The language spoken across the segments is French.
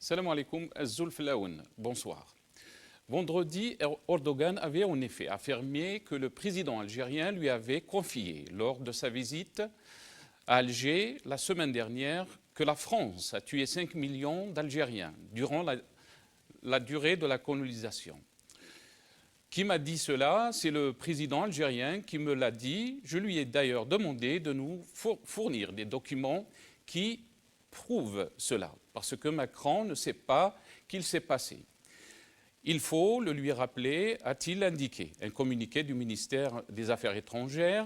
Salam alaikum, Zulf Laoun. Bonsoir. Vendredi, Erdogan avait en effet affirmé que le président algérien lui avait confié, lors de sa visite à Alger la semaine dernière, que la France a tué 5 millions d'Algériens durant la durée de la colonisation. Qui m'a dit cela? C'est le président algérien qui me l'a dit. Je lui ai d'ailleurs demandé de nous fournir des documents qui prouvent cela, parce que Macron ne sait pas qu'il s'est passé. Il faut le lui rappeler, a-t-il indiqué. Un communiqué du ministère des Affaires étrangères,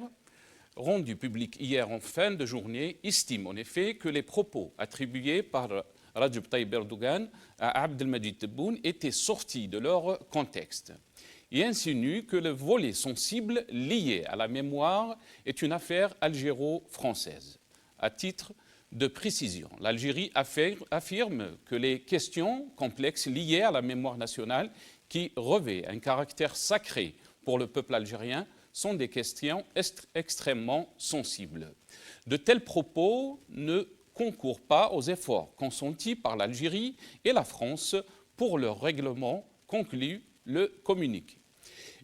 rendu public hier en fin de journée, estime en effet que les propos attribués par Recep Tayyip Erdogan à Abdelmadjid Tebboune étaient sortis de leur contexte et insinue que le volet sensible lié à la mémoire est une affaire algéro-française. À titre de précision, l'Algérie affirme que les questions complexes liées à la mémoire nationale, qui revêt un caractère sacré pour le peuple algérien, sont des questions extrêmement sensibles. De tels propos ne concourent pas aux efforts consentis par l'Algérie et la France pour leur règlement, conclut le communiqué.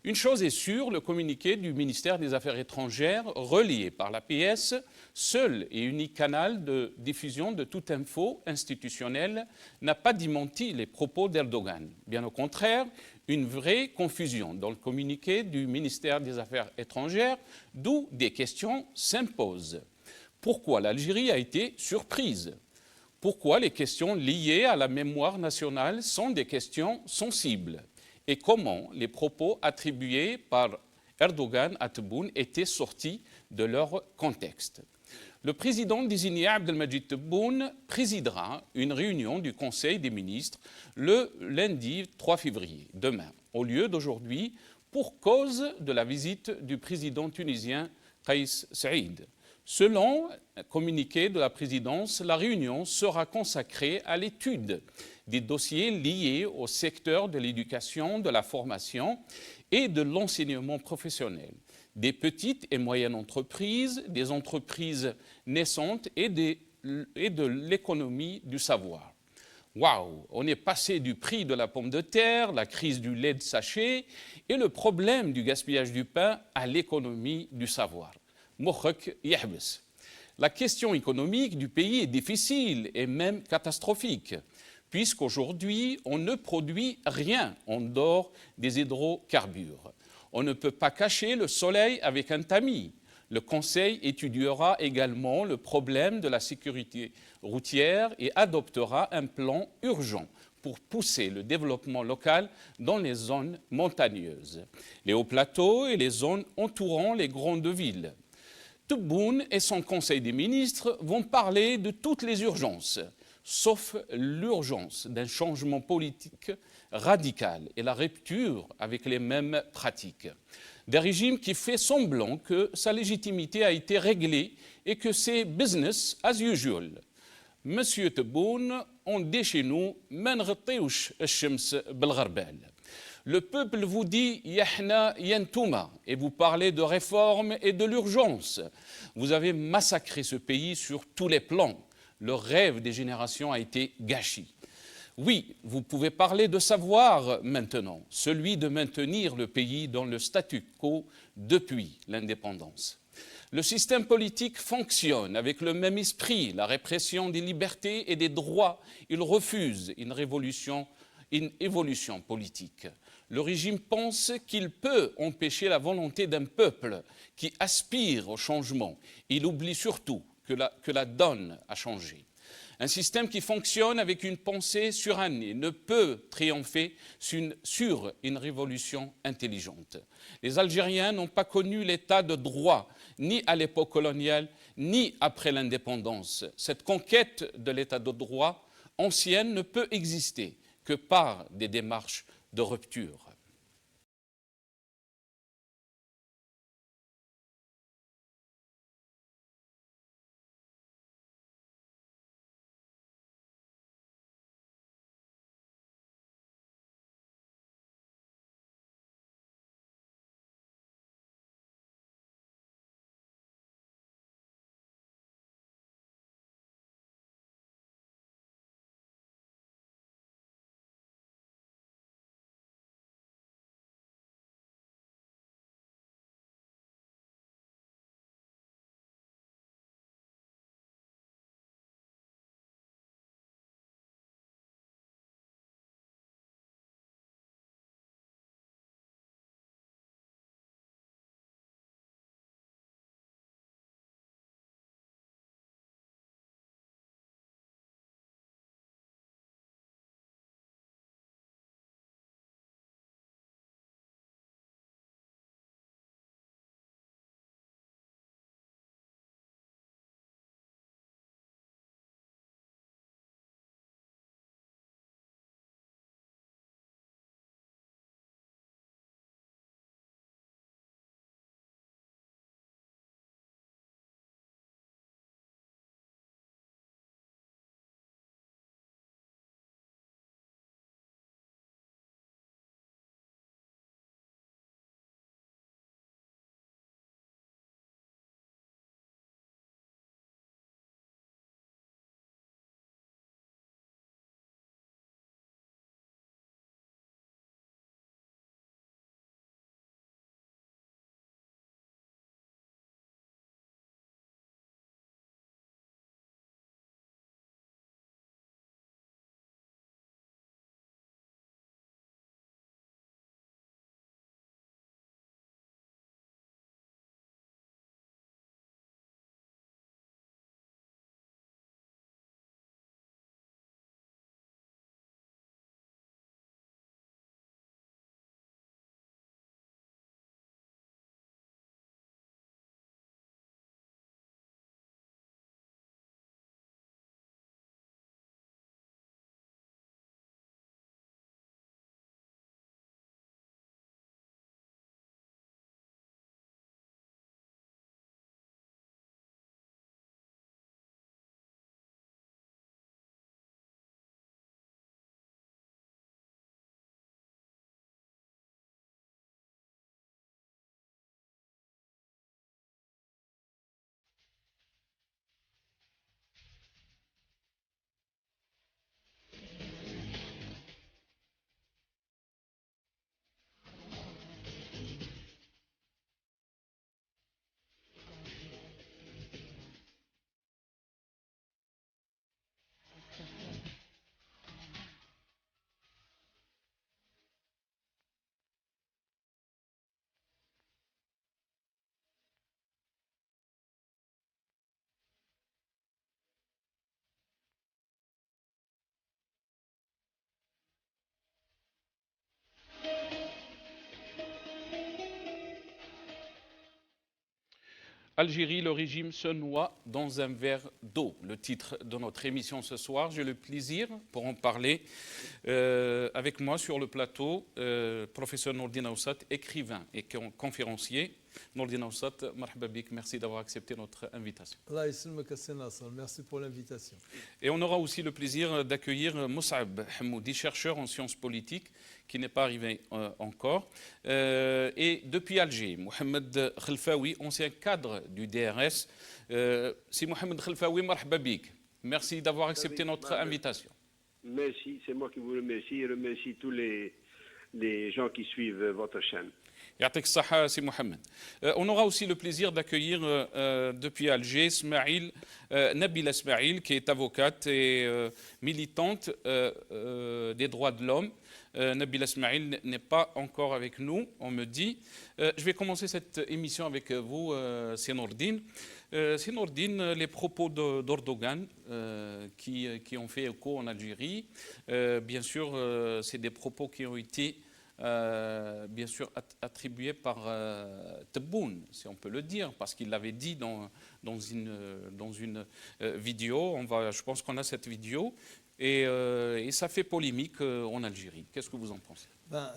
Une chose est sûre, le communiqué du ministère des Affaires étrangères, relié par l'APS, seul et unique canal de diffusion de toute info institutionnelle, n'a pas démenti les propos d'Erdogan. Bien au contraire, une vraie confusion dans le communiqué du ministère des Affaires étrangères, d'où des questions s'imposent. Pourquoi l'Algérie a été surprise? Pourquoi les questions liées à la mémoire nationale sont des questions sensibles? Et comment les propos attribués par Erdogan à Tebboune étaient sortis de leur contexte. Le président désigné Abdelmadjid Tebboune présidera une réunion du Conseil des ministres le lundi 3 février, demain, au lieu d'aujourd'hui, pour cause de la visite du président tunisien Kais Saïd. Selon un communiqué de la présidence, la réunion sera consacrée à l'étude des dossiers liés au secteur de l'éducation, de la formation et de l'enseignement professionnel, des petites et moyennes entreprises, des entreprises naissantes et de l'économie du savoir. Waouh, on est passé du prix de la pomme de terre, la crise du lait de sachet et le problème du gaspillage du pain à l'économie du savoir. Mokhek Yahbes. La question économique du pays est difficile et même catastrophique, puisqu'aujourd'hui, on ne produit rien en dehors des hydrocarbures. On ne peut pas cacher le soleil avec un tamis. Le Conseil étudiera également le problème de la sécurité routière et adoptera un plan urgent pour pousser le développement local dans les zones montagneuses, les hauts plateaux et les zones entourant les grandes villes. Tebboune et son Conseil des ministres vont parler de toutes les urgences, sauf l'urgence d'un changement politique radical et la rupture avec les mêmes pratiques. Des régimes qui font semblant que sa légitimité a été réglée et que c'est business as usual. Monsieur Tebboune, on dit chez nous, men ghattiouch ash-shams bil-gharbal. Le peuple vous dit Yahna Yantouma et vous parlez de réforme et de l'urgence. Vous avez massacré ce pays sur tous les plans. Le rêve des générations a été gâché. Oui, vous pouvez parler de savoir maintenant, celui de maintenir le pays dans le statu quo depuis l'indépendance. Le système politique fonctionne avec le même esprit, la répression des libertés et des droits. Il refuse une évolution politique. Le régime pense qu'il peut empêcher la volonté d'un peuple qui aspire au changement. Il oublie surtout que la donne a changé. Un système qui fonctionne avec une pensée surannée ne peut triompher sur une révolution intelligente. Les Algériens n'ont pas connu l'état de droit, ni à l'époque coloniale, ni après l'indépendance. Cette conquête de l'état de droit ancienne ne peut exister que par des démarches de rupture. Algérie, le régime se noie dans un verre d'eau. Le titre de notre émission ce soir. J'ai le plaisir pour en parler avec moi sur le plateau, professeur Nourdine Aoussat, écrivain et conférencier. Nourdine Aoussat, marhaba bik, merci d'avoir accepté notre invitation. Merci pour l'invitation. Et on aura aussi le plaisir d'accueillir Moussaab Hamoudi, chercheur en sciences politiques, qui n'est pas arrivé encore. Et depuis Alger, Mohamed Khelfaoui, ancien cadre du DRS. Si Mohamed Khelfaoui, marhaba bik. Merci d'avoir accepté notre invitation. Merci, c'est moi qui vous remercie et remercie tous les gens qui suivent votre chaîne. Yatek Saha, c'est Mohamed. On aura aussi le plaisir d'accueillir depuis Alger Nabila Smaïl, qui est avocate et militante des droits de l'homme. Nabila Smaïl n'est pas encore avec nous, on me dit. Je vais commencer cette émission avec vous, Nourdine. Nourdine, les propos d'Erdogan qui ont fait écho en Algérie, bien sûr, c'est des propos qui ont été bien sûr attribué par Tebboune, si on peut le dire, parce qu'il l'avait dit dans une vidéo. Je pense qu'on a cette vidéo, et ça fait polémique en Algérie. Qu'est-ce que vous en pensez?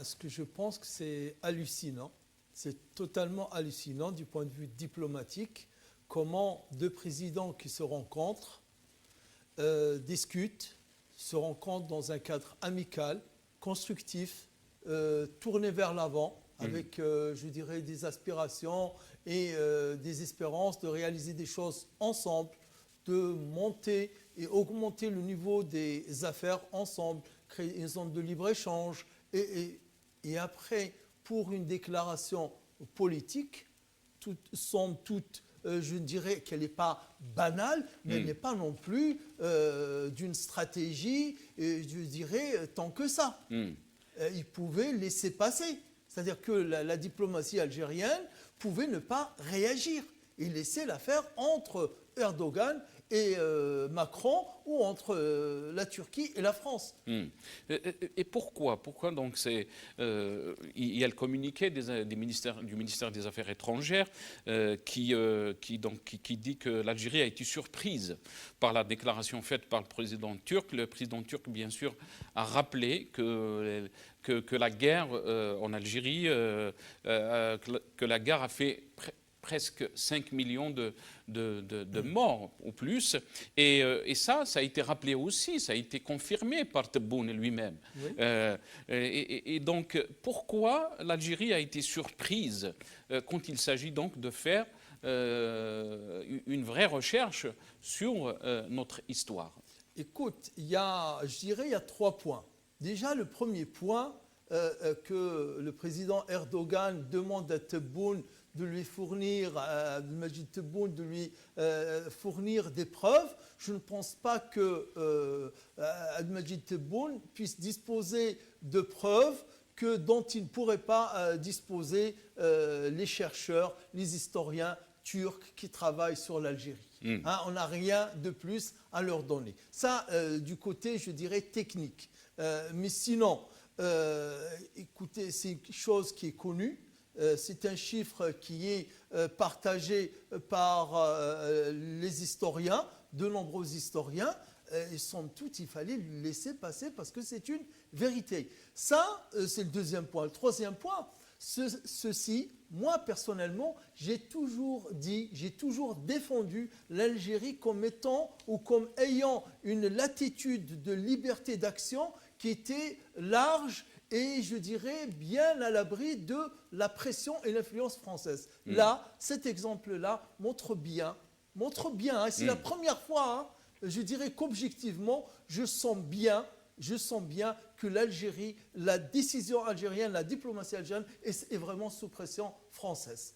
Ce que je pense que c'est hallucinant, c'est totalement hallucinant du point de vue diplomatique, comment deux présidents qui se rencontrent, discutent, se rencontrent dans un cadre amical, constructif, tourner vers l'avant avec, je dirais, des aspirations et des espérances de réaliser des choses ensemble, de monter et augmenter le niveau des affaires ensemble, créer une zone de libre-échange et après, pour une déclaration politique, somme toute, je dirais qu'elle n'est pas banale, mais elle n'est pas non plus d'une stratégie, je dirais, tant que ça. Il pouvait laisser passer. C'est-à-dire que la diplomatie algérienne pouvait ne pas réagir et laisser l'affaire entre Erdogan et Macron ou entre la Turquie et la France. Et pourquoi donc il y a le communiqué du ministère des Affaires étrangères qui dit que l'Algérie a été surprise par la déclaration faite par le président turc. Le président turc, bien sûr, a rappelé que la guerre en Algérie, que la guerre a fait presque 5 millions de morts ou plus. Et ça a été rappelé aussi, ça a été confirmé par Tebboune lui-même. Oui. Et donc, pourquoi l'Algérie a été surprise quand il s'agit donc de faire une vraie recherche sur notre histoire? Écoute, je dirais il y a 3 points. Déjà, le premier point, que le président Erdogan demande à Tebboune de lui fournir, Majid Tebboune, de lui fournir des preuves. Je ne pense pas que Majid Tebboune puisse disposer de preuves dont il ne pourrait pas disposer les chercheurs, les historiens turcs qui travaillent sur l'Algérie. On n'a rien de plus à leur donner. Ça, du côté, je dirais, technique. Mais sinon, écoutez, c'est une chose qui est connue. C'est un chiffre qui est partagé par les historiens, de nombreux historiens. Et somme toute, il fallait le laisser passer parce que c'est une vérité. Ça, c'est le deuxième point. Le troisième point, ceci, moi personnellement, j'ai toujours dit, j'ai toujours défendu l'Algérie comme étant ou comme ayant une latitude de liberté d'action qui était large et je dirais bien à l'abri de la pression et l'influence française. Là, cet exemple-là montre bien, c'est la première fois, je dirais qu'objectivement, je sens bien que l'Algérie, la décision algérienne, la diplomatie algérienne est vraiment sous pression française.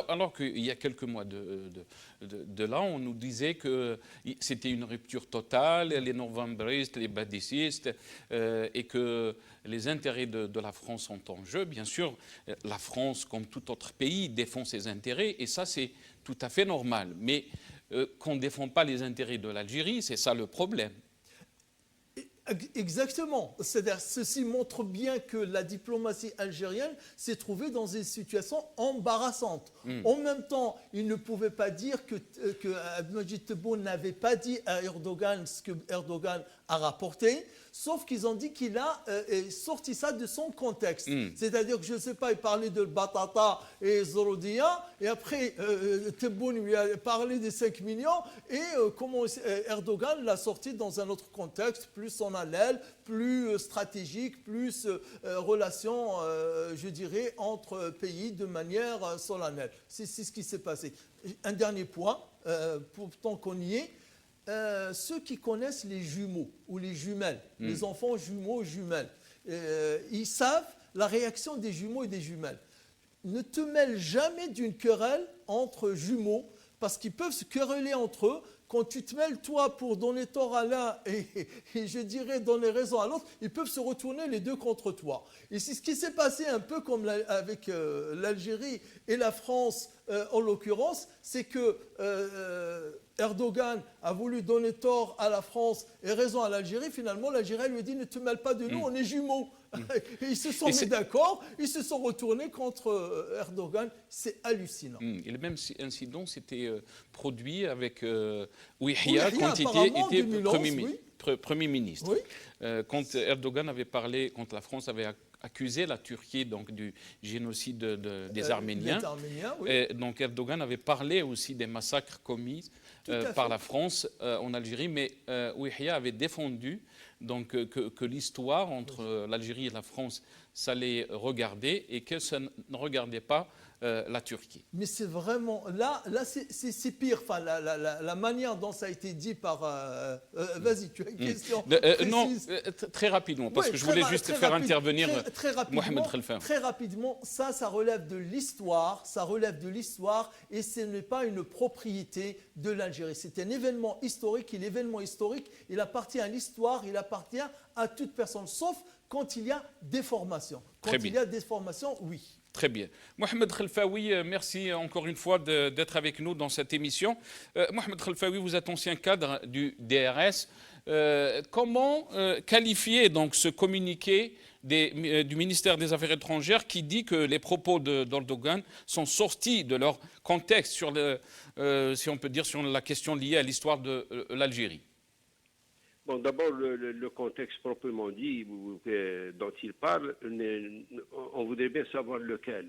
Alors qu'il y a quelques mois de là, on nous disait que c'était une rupture totale, les novembristes, les badistes, et que les intérêts de la France sont en jeu. Bien sûr, la France, comme tout autre pays, défend ses intérêts, et ça, c'est tout à fait normal. Mais qu'on ne défend pas les intérêts de l'Algérie, c'est ça le problème. Exactement. C'est-à-dire, ceci montre bien que la diplomatie algérienne s'est trouvée dans une situation embarrassante. En même temps, il ne pouvait pas dire que Abdelmadjid Tebboune n'avait pas dit à Erdogan ce que Erdogan a rapporté, sauf qu'ils ont dit qu'il a sorti ça de son contexte. C'est-à-dire que, je ne sais pas, il parlait de Batata et Zorodia, et après, Tebboune lui a parlé des 5 millions, et comment Erdogan l'a sorti dans un autre contexte, plus solennel, plus stratégique, plus relation, je dirais, entre pays de manière solennelle. C'est ce qui s'est passé. Un dernier point, pourtant qu'on y est, ceux qui connaissent les jumeaux ou les jumelles, les enfants jumeaux, jumelles, ils savent la réaction des jumeaux et des jumelles. Ne te mêle jamais d'une querelle entre jumeaux, parce qu'ils peuvent se quereller entre eux. Quand tu te mêles, toi, pour donner tort à l'un et je dirais donner raison à l'autre, ils peuvent se retourner les deux contre toi. Et c'est ce qui s'est passé un peu comme avec l'Algérie et la France, en l'occurrence, c'est que Erdogan a voulu donner tort à la France et raison à l'Algérie. Finalement, l'Algérie lui a dit « Ne te mêle pas de nous, on est jumeaux ». Et ils se sont mis d'accord, ils se sont retournés contre Erdogan. C'est hallucinant. Et le même incident s'était produit avec Ouihia quand il était 2011, Premier ministre. Oui. Quand Erdogan avait parlé, quand la France avait accusé la Turquie donc, du génocide des Arméniens. Oui. Et donc Erdogan avait parlé aussi des massacres commis par la France en Algérie, mais Ouihia avait défendu donc, que l'histoire entre l'Algérie et la France, ça les regardait et que ça ne regardait pas la Turquie. Mais c'est vraiment... Là c'est pire. Enfin, la manière dont ça a été dit par... vas-y, tu as une question précise. Non, très rapidement, parce que je voulais juste faire intervenir Mohamed Khelfaoui. Très rapidement, ça relève de l'histoire, et ce n'est pas une propriété de l'Algérie. C'est un événement historique, et l'événement historique, il appartient à l'histoire, il appartient à toute personne, sauf quand il y a déformation. Quand il y a déformation, oui. Très bien. Mohamed Khelfaoui, merci encore une fois d'être avec nous dans cette émission. Mohamed Khelfaoui, vous êtes ancien cadre du DRS. Comment qualifier donc ce communiqué du ministère des Affaires étrangères qui dit que les propos d'Erdogan sont sortis de leur contexte sur si on peut dire, sur la question liée à l'histoire de l'Algérie? Bon, d'abord, le contexte proprement dit dont il parle, on voudrait bien savoir lequel.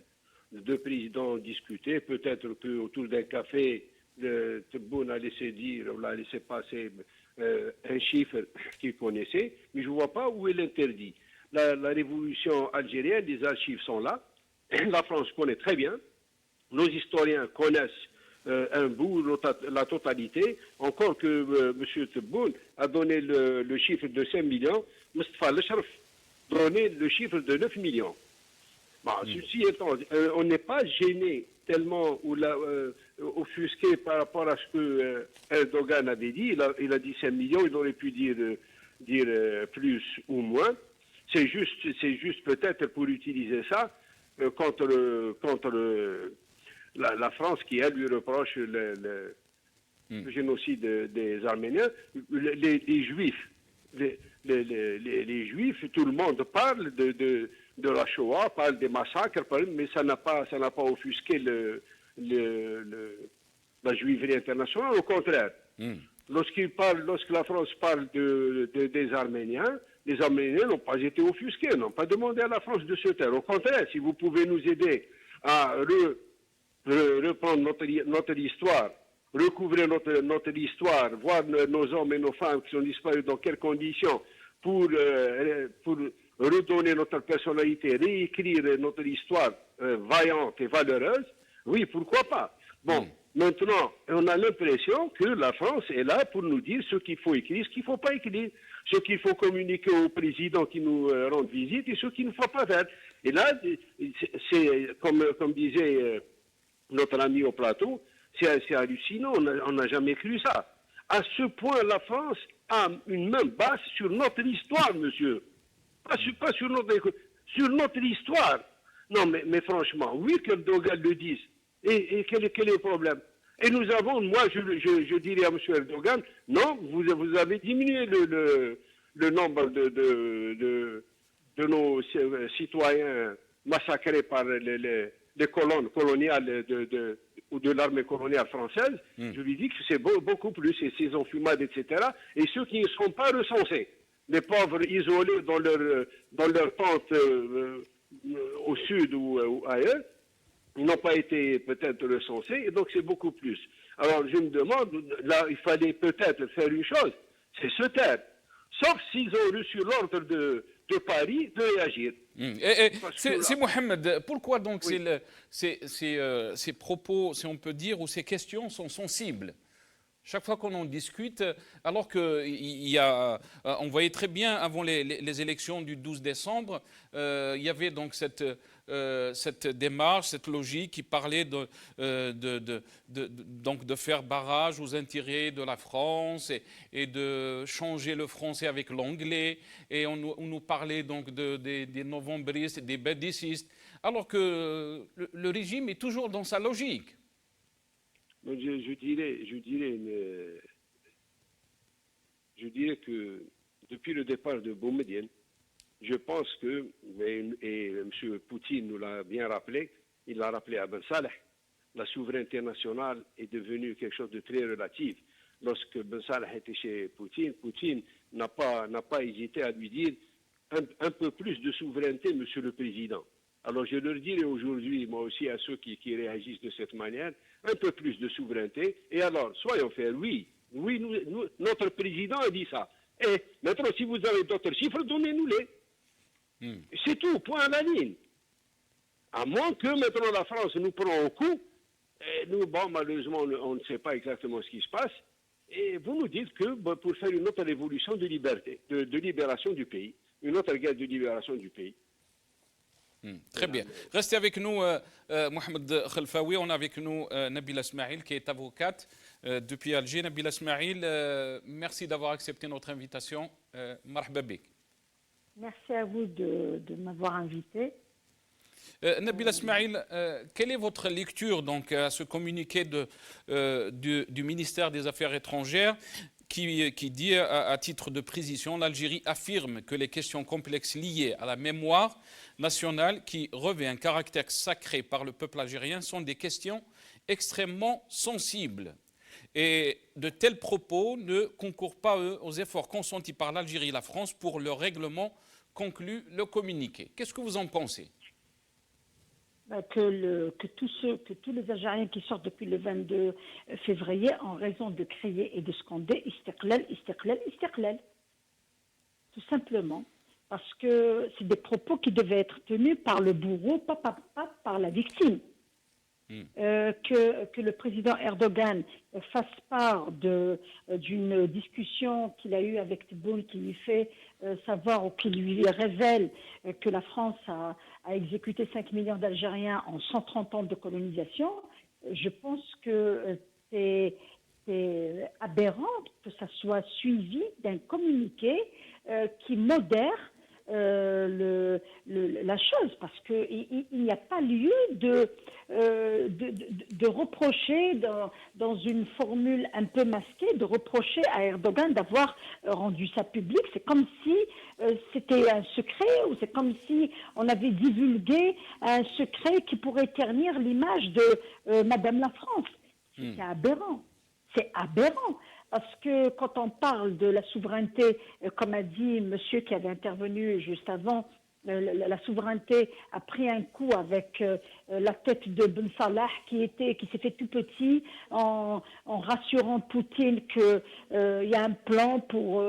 Les deux présidents ont discuté, peut-être qu'autour d'un café, Tebboune a laissé dire, on a laissé passer un chiffre qu'il connaissait, mais je ne vois pas où est l'interdit. La révolution algérienne, les archives sont là, la France connaît très bien, nos historiens connaissent un bout, la totalité, encore que M. Tebboune a donné le chiffre de 5 millions, Mustafa Lecharf donné le chiffre de 9 millions. Bon, ceci étant, on n'est pas gêné tellement ou offusqué par rapport à ce que Erdogan avait dit. Il a dit 5 millions, il aurait pu dire plus ou moins. C'est juste peut-être pour utiliser ça contre la France qui, elle, lui reproche le génocide des Arméniens. Les Juifs, les Juifs, tout le monde parle de la Shoah, parle des massacres, mais ça n'a pas offusqué la juiverie internationale, au contraire. Lorsque la France parle des Arméniens, les Arméniens n'ont pas été offusqués, n'ont pas demandé à la France de se taire. Au contraire, si vous pouvez nous aider à reprendre notre histoire, recouvrir notre histoire, voir nos hommes et nos femmes qui sont disparus dans quelles conditions, pour redonner notre personnalité, réécrire notre histoire vaillante et valeureuse, oui, pourquoi pas. Bon, maintenant, on a l'impression que la France est là pour nous dire ce qu'il faut écrire, ce qu'il ne faut pas écrire, ce qu'il faut communiquer au président qui nous rend visite et ce qu'il ne faut pas faire. Et là, c'est comme disait notre ami au plateau, c'est hallucinant, on n'a jamais cru ça. À ce point, la France a une main basse sur notre histoire, monsieur. Pas sur notre histoire. Non, mais franchement, oui qu'Erdogan le dise. Et quel est le problème? Et nous avons, moi je dirais à M. Erdogan, non, vous avez diminué le nombre de nos citoyens massacrés par les colonnes coloniales ou de l'armée coloniale française, je lui dis que c'est beaucoup plus, et ces enfumades, etc. Et ceux qui ne sont pas recensés, les pauvres isolés dans leur tente au sud ou ailleurs, ils n'ont pas été peut-être recensés, et donc c'est beaucoup plus. Alors je me demande, là, il fallait peut-être faire une chose, c'est se taire. Sauf s'ils ont reçu l'ordre de Paris de réagir. C'est Mohamed, pourquoi donc Oui. ces propos, si on peut dire, ou ces questions sont sensibles? Chaque fois qu'on en discute, alors on voyait très bien avant les élections du 12 décembre, il y avait donc cette démarche, cette logique qui parlait donc de faire barrage aux intérêts de la France et de changer le français avec l'anglais. Et on nous parlait donc des novembristes, des bédicistes, alors que le régime est toujours dans sa logique. Donc je dirais que depuis le départ de Boumedienne, je pense que, et M. Poutine nous l'a bien rappelé, il l'a rappelé à Ben Saleh, la souveraineté nationale est devenue quelque chose de très relatif. Lorsque Ben Saleh était chez Poutine, Poutine n'a pas hésité à lui dire un peu plus de souveraineté, Monsieur le Président. Alors je leur dirais aujourd'hui, moi aussi, à ceux qui réagissent de cette manière, un peu plus de souveraineté. Et alors, soyons faits, oui, notre président a dit ça. Et maintenant, si vous avez d'autres chiffres, donnez-nous-les. C'est tout, point à la ligne. À moins que maintenant la France nous prend au coup, et nous, bon, malheureusement, on ne sait pas exactement ce qui se passe, et vous nous dites que pour faire une autre révolution de liberté, de libération du pays, une autre guerre de libération du pays. Très bien. Restez avec nous, Mohamed Khelfaoui. On a avec nous Nabila Smaïl, qui est avocate depuis Alger. Nabila Smaïl, merci d'avoir accepté notre invitation. Marhaba bik. Merci à vous de m'avoir invité. Nabila Smaïl, quelle est votre lecture donc, à ce communiqué du ministère des Affaires étrangères qui dit, à titre de précision, l'Algérie affirme que les questions complexes liées à la mémoire nationale qui revêt un caractère sacré par le peuple algérien sont des questions extrêmement sensibles. Et de tels propos ne concourent pas aux efforts consentis par l'Algérie et la France pour le règlement, conclut le communiqué. Qu'est-ce que vous en pensez? Que tous les Algériens qui sortent depuis le 22 février en raison de crier et de scander Istiqlal, Istiqlal, Istiqlal. Tout simplement. Parce que c'est des propos qui devaient être tenus par le bourreau, pas par la victime. Que le président Erdogan fasse part d'une discussion qu'il a eue avec Tebboune, qui lui fait savoir ou qui lui révèle que la France a exécuté 5 millions d'Algériens en 130 ans de colonisation, je pense que c'est aberrant que ça soit suivi d'un communiqué qui modère la chose, parce qu'il n'y a pas lieu de reprocher, dans une formule un peu masquée, de reprocher à Erdogan d'avoir rendu ça public. C'est comme si c'était un secret, ou c'est comme si on avait divulgué un secret qui pourrait ternir l'image de Madame la France. C'est aberrant. C'est aberrant. Parce que quand on parle de la souveraineté, comme a dit monsieur qui avait intervenu juste avant, la souveraineté a pris un coup avec la tête de Ben Salah qui s'est fait tout petit en rassurant Poutine qu'il y a un plan pour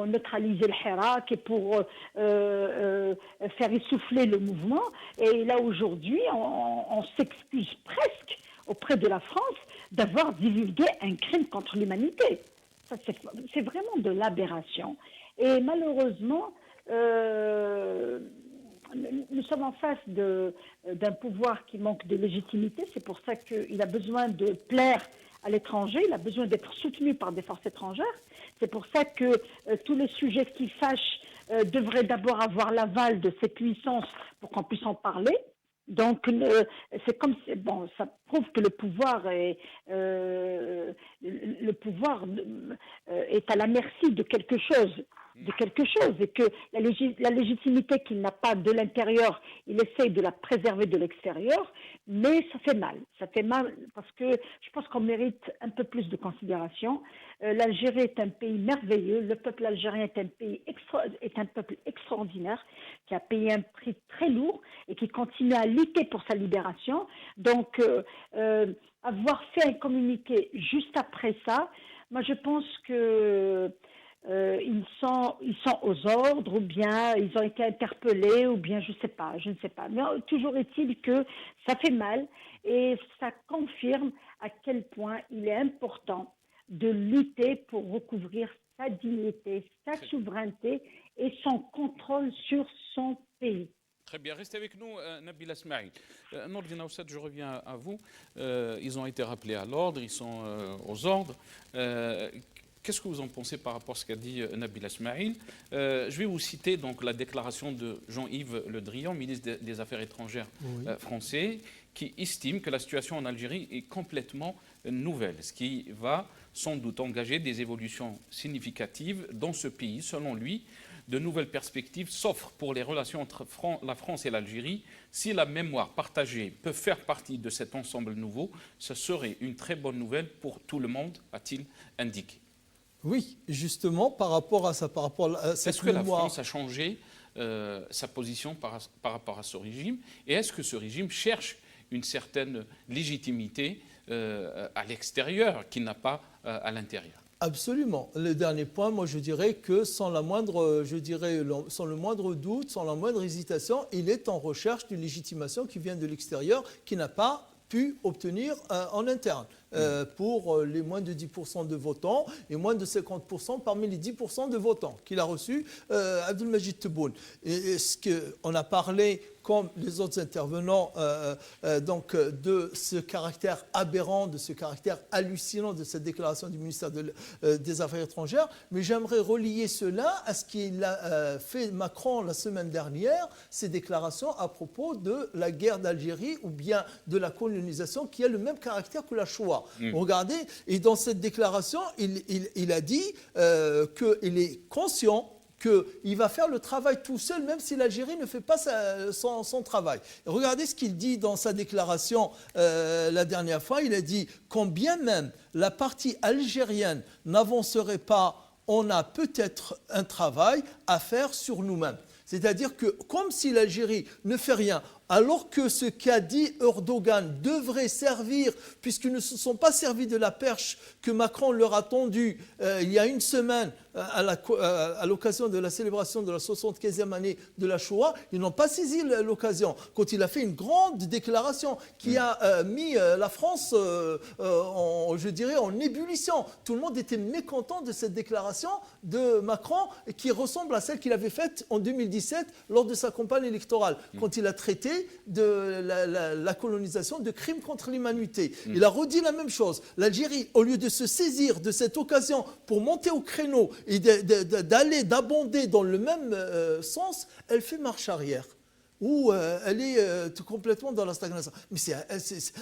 neutraliser le Hirak et pour faire essouffler le mouvement. Et là aujourd'hui, on s'excuse presque auprès de la France d'avoir divulgué un crime contre l'humanité. C'est vraiment de l'aberration. Et malheureusement, nous sommes en face d'un pouvoir qui manque de légitimité. C'est pour ça qu'il a besoin de plaire à l'étranger, il a besoin d'être soutenu par des forces étrangères. C'est pour ça que tous les sujets qui fâchent devraient d'abord avoir l'aval de ces puissances pour qu'on puisse en parler. Donc, c'est comme bon, ça prouve que le pouvoir est à la merci de quelque chose. de quelque chose et que la légitimité qu'il n'a pas de l'intérieur, il essaye de la préserver de l'extérieur, mais ça fait mal. Ça fait mal parce que je pense qu'on mérite un peu plus de considération. L'Algérie est un pays merveilleux, le peuple algérien est un peuple extraordinaire qui a payé un prix très lourd et qui continue à lutter pour sa libération. Donc, avoir fait un communiqué juste après ça, moi je pense que ils sont aux ordres ou bien ils ont été interpellés ou bien je ne sais pas. Mais toujours est-il que ça fait mal et ça confirme à quel point il est important de lutter pour recouvrir sa dignité, sa souveraineté et son contrôle sur son pays. Très bien, restez avec nous, Nabila Smaïl. Nordina Oussad, je reviens à vous. Ils ont été rappelés à l'ordre, ils sont aux ordres. Qu'est-ce que vous en pensez par rapport à ce qu'a dit Nabila Smaïl? Je vais vous citer donc la déclaration de Jean-Yves Le Drian, ministre des Affaires étrangères français, qui estime que la situation en Algérie est complètement nouvelle, ce qui va sans doute engager des évolutions significatives dans ce pays. Selon lui, de nouvelles perspectives s'offrent pour les relations entre la France et l'Algérie. Si la mémoire partagée peut faire partie de cet ensemble nouveau, ce serait une très bonne nouvelle pour tout le monde, a-t-il indiqué. Oui, justement, par rapport à ça, par rapport à cette Est-ce que mémoire... la France a changé sa position par rapport à ce régime? Et est-ce que ce régime cherche une certaine légitimité à l'extérieur qu'il n'a pas à l'intérieur? Absolument. Le dernier point, moi je dirais que sans le moindre doute, sans la moindre hésitation, il est en recherche d'une légitimation qui vient de l'extérieur, qui n'a pas pu obtenir en interne. Pour les moins de 10% de votants et moins de 50% parmi les 10% de votants qu'il a reçus, Abdelmajid Tebboune. Et ce qu'on a parlé, comme les autres intervenants, donc de ce caractère aberrant, de ce caractère hallucinant de cette déclaration du ministère des Affaires étrangères, mais j'aimerais relier cela à ce qu'il a fait Macron la semaine dernière, ses déclarations à propos de la guerre d'Algérie ou bien de la colonisation qui a le même caractère que la Shoah. Regardez, et dans cette déclaration, il a dit qu'il est conscient qu'il va faire le travail tout seul, même si l'Algérie ne fait pas son travail. Et regardez ce qu'il dit dans sa déclaration la dernière fois. Il a dit « Quand bien même la partie algérienne n'avancerait pas, on a peut-être un travail à faire sur nous-mêmes. » C'est-à-dire que comme si l'Algérie ne fait rien, alors que ce qu'a dit Erdogan devrait servir, puisqu'ils ne se sont pas servis de la perche que Macron leur a tendue il y a une semaine à l'occasion de la célébration de la 75e année de la Shoah, ils n'ont pas saisi l'occasion. Quand il a fait une grande déclaration qui a mis la France, je dirais, en ébullition. Tout le monde était mécontent de cette déclaration de Macron qui ressemble à celle qu'il avait faite en 2017 lors de sa campagne électorale, quand il a traité de la colonisation de crimes contre l'humanité. Il a redit la même chose. L'Algérie, au lieu de se saisir de cette occasion pour monter au créneau et d'abonder dans le même sens, elle fait marche arrière. Ou elle est complètement dans la stagnation. Mais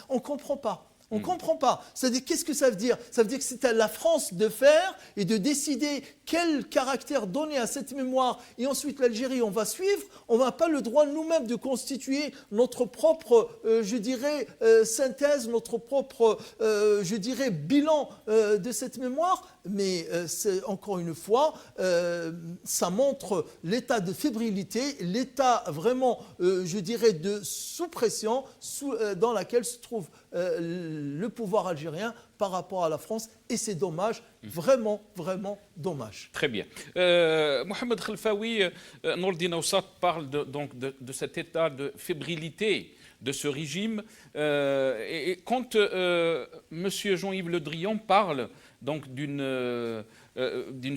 on ne comprend pas. On ne comprend pas. C'est-à-dire, qu'est-ce que ça veut dire? Ça veut dire que c'est à la France de faire et de décider quel caractère donner à cette mémoire. Et ensuite, l'Algérie, on va suivre. On n'a pas le droit nous-mêmes de constituer notre propre, je dirais, synthèse, notre propre, je dirais, bilan de cette mémoire. Mais encore une fois, ça montre l'état de fébrilité, l'état vraiment, je dirais, de sous-pression dans laquelle se trouve le pouvoir algérien par rapport à la France. Et c'est dommage, vraiment, vraiment dommage. Très bien. Mohamed Khelfaoui, Nordina Oussad parle donc de cet état de fébrilité de ce régime. Et quand M. Jean-Yves Le Drian parle donc d'une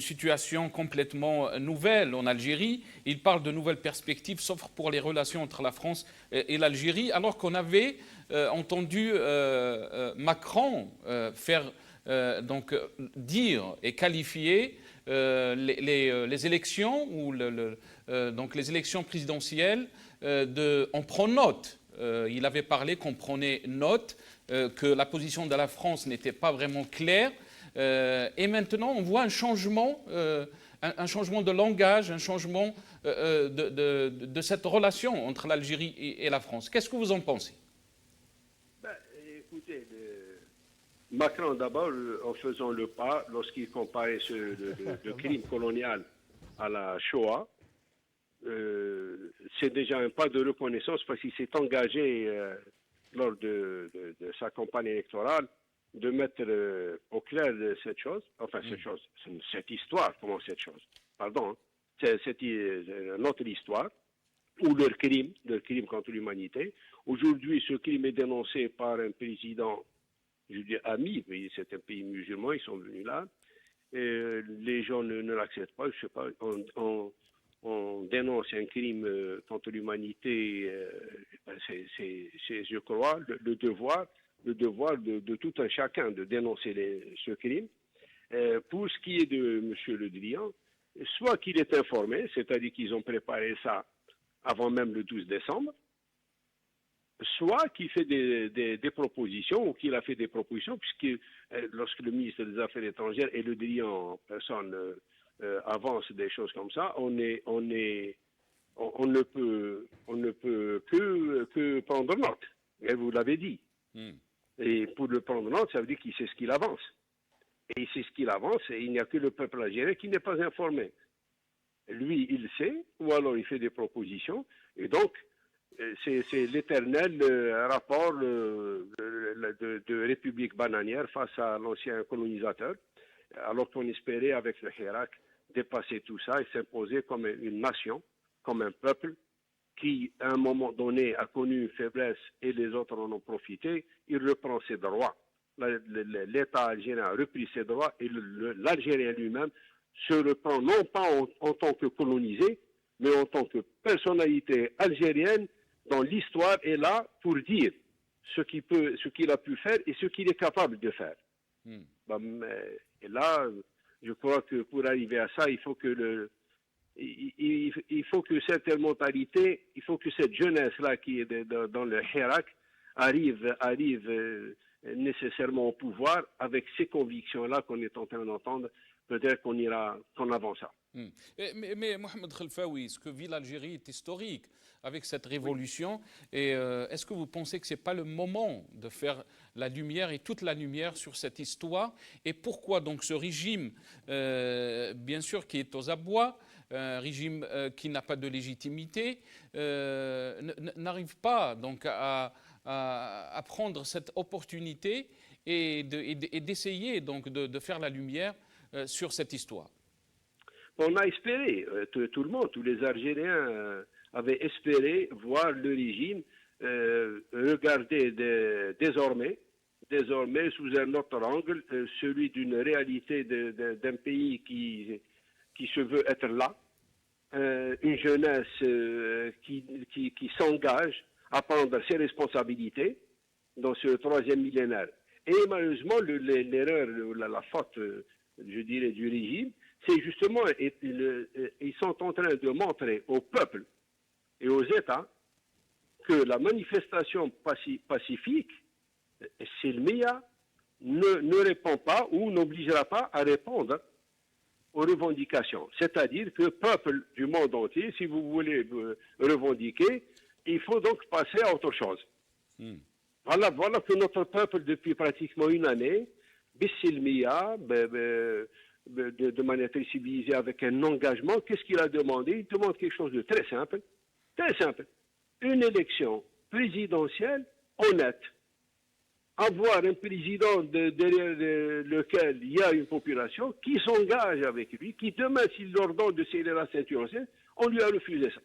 situation complètement nouvelle en Algérie, il parle de nouvelles perspectives s'offrent pour les relations entre la France et l'Algérie, alors qu'on avait entendu Macron faire donc dire et qualifier les élections ou donc les élections présidentielles on prend note. Il avait parlé qu'on prenait note, que la position de la France n'était pas vraiment claire. Et maintenant, on voit un changement un changement de langage, un changement de cette relation entre l'Algérie et la France. Qu'est-ce que vous en pensez? Ben, écoutez, Macron d'abord, en faisant le pas, lorsqu'il comparait le crime colonial à la Shoah, c'est déjà un pas de reconnaissance parce qu'il s'est engagé lors de sa campagne électorale de mettre au clair cette chose, enfin cette histoire, comment cette chose, pardon, hein, c'est notre histoire, ou leur crime contre l'humanité. Aujourd'hui, ce crime est dénoncé par un président, je dis ami, c'est un pays musulman, ils sont venus là, et les gens ne l'acceptent pas, je sais pas, on dénonce un crime contre l'humanité, c'est, je crois, le devoir de tout un chacun de dénoncer ce crime. Pour ce qui est de M. Le Drian, soit qu'il est informé, c'est-à-dire qu'ils ont préparé ça avant même le 12 décembre, soit qu'il fait des propositions ou qu'il a fait des propositions, puisque lorsque le ministre des Affaires étrangères et Le Drian en personne avance des choses comme ça, on ne peut que prendre note. Et vous l'avez dit. Et pour le prendre note, ça veut dire qu'il sait ce qu'il avance. Et c'est ce qu'il avance, et il n'y a que le peuple algérien qui n'est pas informé. Lui, il sait, ou alors il fait des propositions, et donc c'est l'éternel rapport de république bananière face à l'ancien colonisateur, alors qu'on espérait avec le Hirak dépasser tout ça et s'imposer comme une nation, comme un peuple qui, à un moment donné, a connu une faiblesse et les autres en ont profité. Il reprend ses droits. L'État algérien a repris ses droits et l'Algérien lui-même se reprend non pas en tant que colonisé, mais en tant que personnalité algérienne dont l'histoire est là pour dire ce qu'il a pu faire et ce qu'il est capable de faire. Et là, je crois que pour arriver à ça, il faut que cette mentalité, il faut que cette jeunesse-là qui est dans le Hirak arrive nécessairement au pouvoir avec ces convictions-là qu'on est en train d'entendre. Peut-être qu'on avancera. Mais Mohamed Khelfaoui, ce que vit l'Algérie est historique avec cette révolution. Et est-ce que vous pensez que ce n'est pas le moment de faire la lumière et toute la lumière sur cette histoire? Et pourquoi donc ce régime, bien sûr, qui est aux abois, un régime qui n'a pas de légitimité, n'arrive pas donc à prendre cette opportunité et d'essayer donc de faire la lumière sur cette histoire? On a espéré, tout le monde, tous les Algériens avaient espéré voir le régime regarder désormais sous un autre angle, celui d'une réalité d'un pays qui se veut être là, une jeunesse qui s'engage à prendre ses responsabilités dans ce troisième millénaire. Et malheureusement, l'erreur, la faute, je dirais, du régime, c'est justement, ils sont en train de montrer au peuple et aux États que la manifestation pacifique, Silmiya, ne répond pas ou n'obligera pas à répondre aux revendications. C'est-à-dire que le peuple du monde entier, si vous voulez revendiquer, il faut donc passer à autre chose. Voilà que notre peuple, depuis pratiquement une année, Bissilmiya, de manière très civilisée, avec un engagement, qu'est-ce qu'il a demandé? Il demande quelque chose de très simple. Très simple. Une élection présidentielle honnête. Avoir un président derrière lequel il y a une population qui s'engage avec lui, qui demain, s'il leur donne de serrer la ceinture, on lui a refusé ça.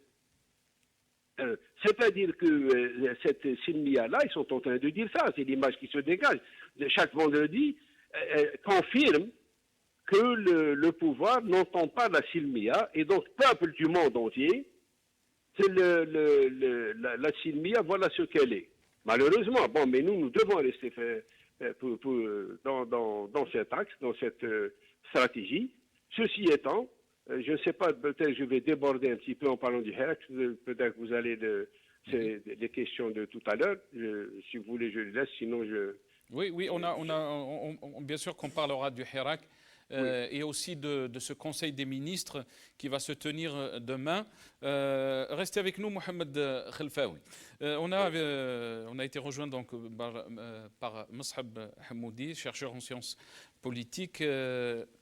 C'est-à-dire que cette Silmiya-là, ils sont en train de dire ça, c'est l'image qui se dégage. Chaque vendredi, confirme que le pouvoir n'entend pas la Silmiya, et donc, peuple du monde entier, c'est la Silmiya, voilà ce qu'elle est. Malheureusement, mais nous devons rester dans cet axe, dans cette stratégie. Ceci étant, je ne sais pas, peut-être je vais déborder un petit peu en parlant du Hirak, peut-être que vous allez des questions de tout à l'heure. Si vous voulez, je les laisse, sinon je... Oui, bien sûr qu'on parlera du Hirak. et aussi de ce Conseil des ministres qui va se tenir demain. Restez avec nous, Mohamed Khelfaoui. On a été rejoint donc par Moussab Hamoudi, chercheur en sciences politiques.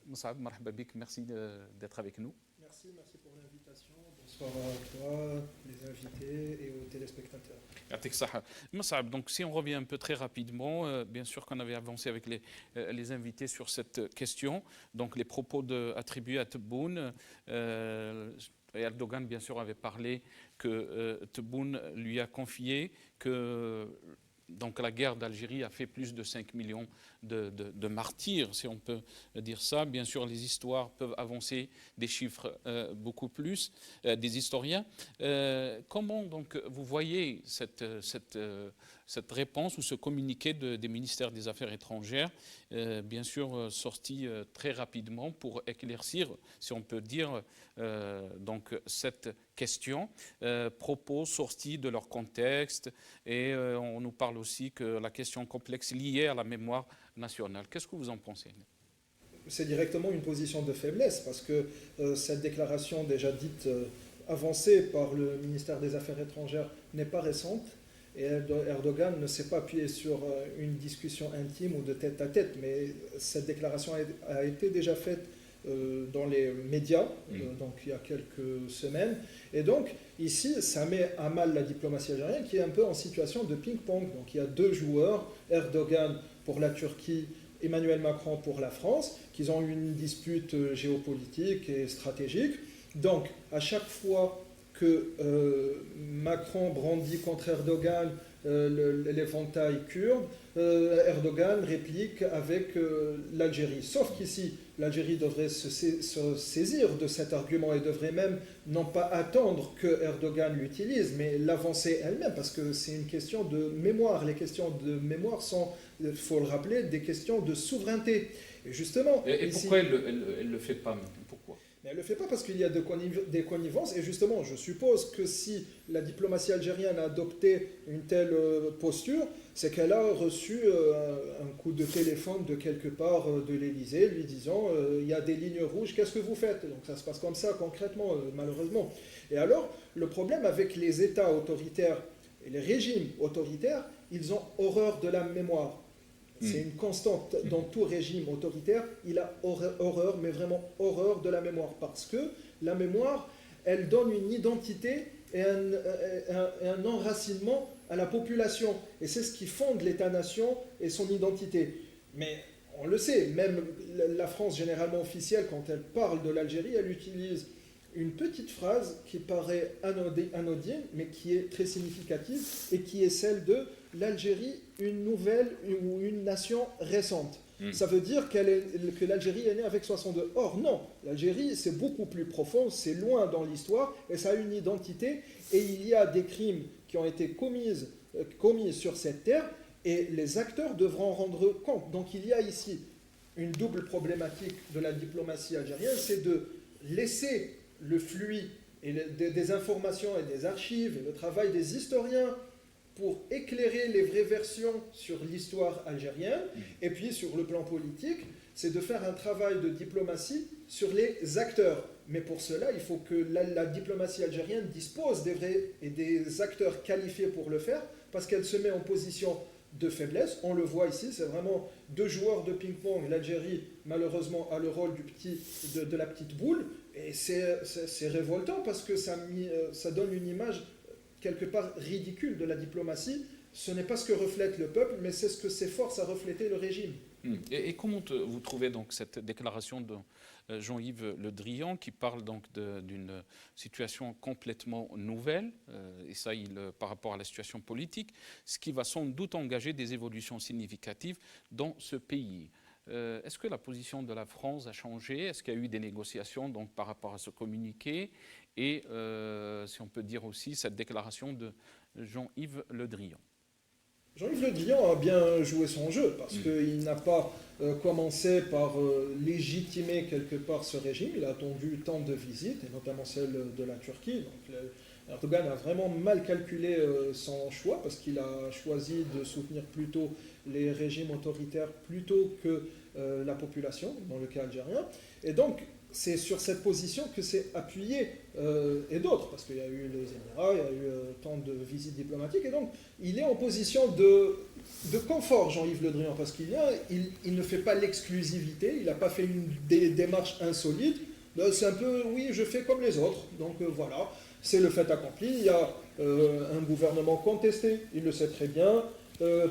Moussab, marhaba bik, merci d'être avec nous. Merci pour l'invitation. Bonsoir à toi, les invités et aux téléspectateurs. Moussab, donc si on revient un peu très rapidement, bien sûr qu'on avait avancé avec les invités sur cette question, donc les propos attribués à Tebboune. Erdogan, bien sûr, avait parlé que Tebboune lui a confié que donc la guerre d'Algérie a fait plus de 5 millions de martyrs, si on peut dire ça. Bien sûr, les histoires peuvent avancer des chiffres beaucoup plus, des historiens. Comment donc vous voyez cette réponse ou ce communiqué des ministères des Affaires étrangères, bien sûr sorti très rapidement pour éclaircir, si on peut dire, donc cette question, propos sortis de leur contexte, et on nous parle aussi que la question complexe liée à la mémoire nationale. Qu'est-ce que vous en pensez? C'est directement une position de faiblesse, parce que cette déclaration déjà dite avancée par le ministère des Affaires étrangères n'est pas récente, et Erdogan ne s'est pas appuyé sur une discussion intime ou de tête à tête, mais cette déclaration a été déjà faite dans les médias, donc il y a quelques semaines. Et donc, ici, ça met à mal la diplomatie algérienne qui est un peu en situation de ping-pong. Donc, il y a deux joueurs, Erdogan pour la Turquie, Emmanuel Macron pour la France, qui ont une dispute géopolitique et stratégique. Donc, à chaque fois que Macron brandit contre Erdogan l'éventail kurde, Erdogan réplique avec l'Algérie. Sauf qu'ici, l'Algérie devrait se saisir de cet argument et devrait même non pas attendre que Erdogan l'utilise, mais l'avancer elle-même, parce que c'est une question de mémoire. Les questions de mémoire sont, il faut le rappeler, des questions de souveraineté. Et justement... Et ici, pourquoi elle ne le fait pas maintenant? Pourquoi? Elle ne le fait pas parce qu'il y a des connivences, et justement, je suppose que si la diplomatie algérienne a adopté une telle posture, c'est qu'elle a reçu un coup de téléphone de quelque part de l'Élysée, lui disant il y a des lignes rouges, qu'est-ce que vous faites? Donc ça se passe comme ça concrètement, malheureusement. Et alors, le problème avec les États autoritaires et les régimes autoritaires, ils ont horreur de la mémoire. C'est une constante dans tout régime autoritaire, il a horreur, mais vraiment horreur de la mémoire, parce que la mémoire, elle donne une identité et un enracinement à la population, et c'est ce qui fonde l'État-nation et son identité. Mais on le sait, même la France généralement officielle, quand elle parle de l'Algérie, elle utilise une petite phrase qui paraît anodine, mais qui est très significative, et qui est celle de l'Algérie, une nouvelle ou une nation récente. Ça veut dire que l'Algérie est née avec 62. Or, non, l'Algérie, c'est beaucoup plus profond, c'est loin dans l'histoire, et ça a une identité, et il y a des crimes qui ont été commis sur cette terre, et les acteurs devront rendre compte. Donc il y a ici une double problématique de la diplomatie algérienne, c'est de laisser le flux et des informations et des archives et le travail des historiens pour éclairer les vraies versions sur l'histoire algérienne. Et puis sur le plan politique, c'est de faire un travail de diplomatie sur les acteurs. Mais pour cela, il faut que la diplomatie algérienne dispose des vrais et des acteurs qualifiés pour le faire, parce qu'elle se met en position de faiblesse. On le voit ici, c'est vraiment deux joueurs de ping-pong. L'Algérie, malheureusement, a le rôle de la petite boule. Et c'est révoltant parce que ça donne une image quelque part ridicule de la diplomatie. Ce n'est pas ce que reflète le peuple, mais c'est ce que s'efforce à refléter le régime. Et comment vous trouvez donc cette déclaration de Jean-Yves Le Drian qui parle donc d'une situation complètement nouvelle, et ça par rapport à la situation politique, ce qui va sans doute engager des évolutions significatives dans ce pays? Est-ce que la position de la France a changé? Est-ce qu'il y a eu des négociations donc, par rapport à ce communiqué? Et si on peut dire aussi cette déclaration de Jean-Yves Le Drian. Jean-Yves Le Drian a bien joué son jeu, parce qu'il n'a pas commencé par légitimer quelque part ce régime. Il a attendu tant de visites, et notamment celle de la Turquie. Donc Erdogan a vraiment mal calculé son choix parce qu'il a choisi de soutenir plutôt les régimes autoritaires plutôt que la population, dans le cas algérien. Et donc, c'est sur cette position que s'est appuyé, et d'autres, parce qu'il y a eu les Émirats, il y a eu tant de visites diplomatiques, et donc il est en position de confort, Jean-Yves Le Drian, parce il ne fait pas l'exclusivité, il n'a pas fait des démarches insolites, c'est un peu, oui, je fais comme les autres, donc voilà, c'est le fait accompli, il y a un gouvernement contesté, il le sait très bien,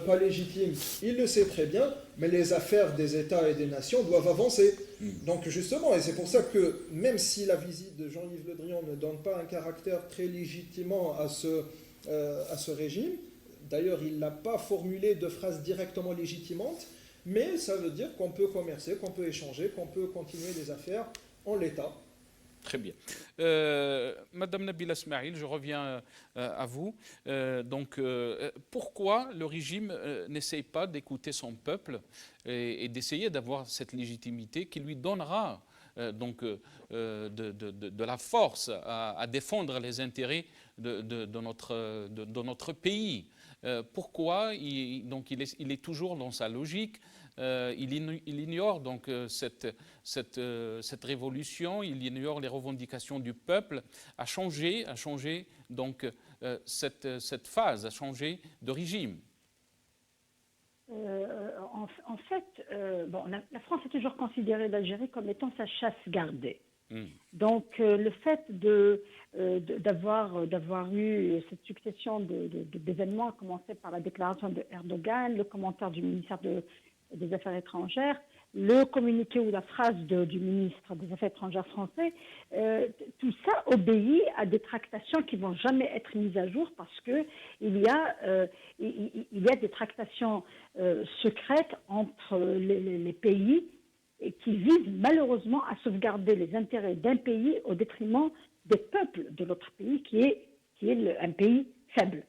pas légitime, il le sait très bien, mais les affaires des États et des nations doivent avancer. Donc justement, et c'est pour ça que même si la visite de Jean-Yves Le Drian ne donne pas un caractère très légitimant à ce régime, d'ailleurs il n'a pas formulé de phrase directement légitimante, mais ça veut dire qu'on peut commercer, qu'on peut échanger, qu'on peut continuer des affaires en l'état. Très bien. Madame Nabila Smaïl, je reviens à vous. Pourquoi le régime n'essaye pas d'écouter son peuple et d'essayer d'avoir cette légitimité qui lui donnera de la force à défendre les intérêts de notre pays? Pourquoi il est toujours dans sa logique? Il ignore donc cette révolution, il ignore les revendications du peuple, a changé donc cette phase, a changé de régime. En fait, la France a toujours considéré l'Algérie comme étant sa chasse gardée. Donc, le fait d'avoir eu cette succession d'événements, à commencer par la déclaration de Erdogan, le commentaire du ministère des Affaires étrangères, le communiqué ou la phrase du ministre des Affaires étrangères français, tout ça obéit à des tractations qui ne vont jamais être mises à jour parce qu'il y a des tractations secrètes entre les pays et qui visent malheureusement à sauvegarder les intérêts d'un pays au détriment des peuples de l'autre pays qui est un pays faible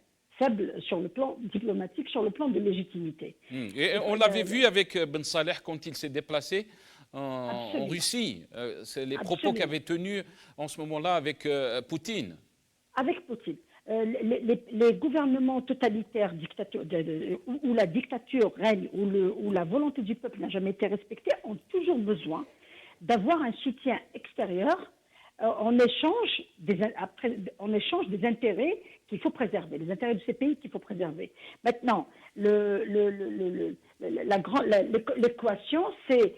sur le plan diplomatique, sur le plan de légitimité. Et on l'avait vu avec Ben Saleh quand il s'est déplacé en Russie. C'est les propos qu'avait tenus en ce moment-là avec Poutine. Avec Poutine. Les gouvernements totalitaires, où la dictature règne, où la volonté du peuple n'a jamais été respectée, ont toujours besoin d'avoir un soutien extérieur en échange des intérêts qu'il faut préserver, les intérêts de ces pays qu'il faut préserver. Maintenant, l'équation, c'est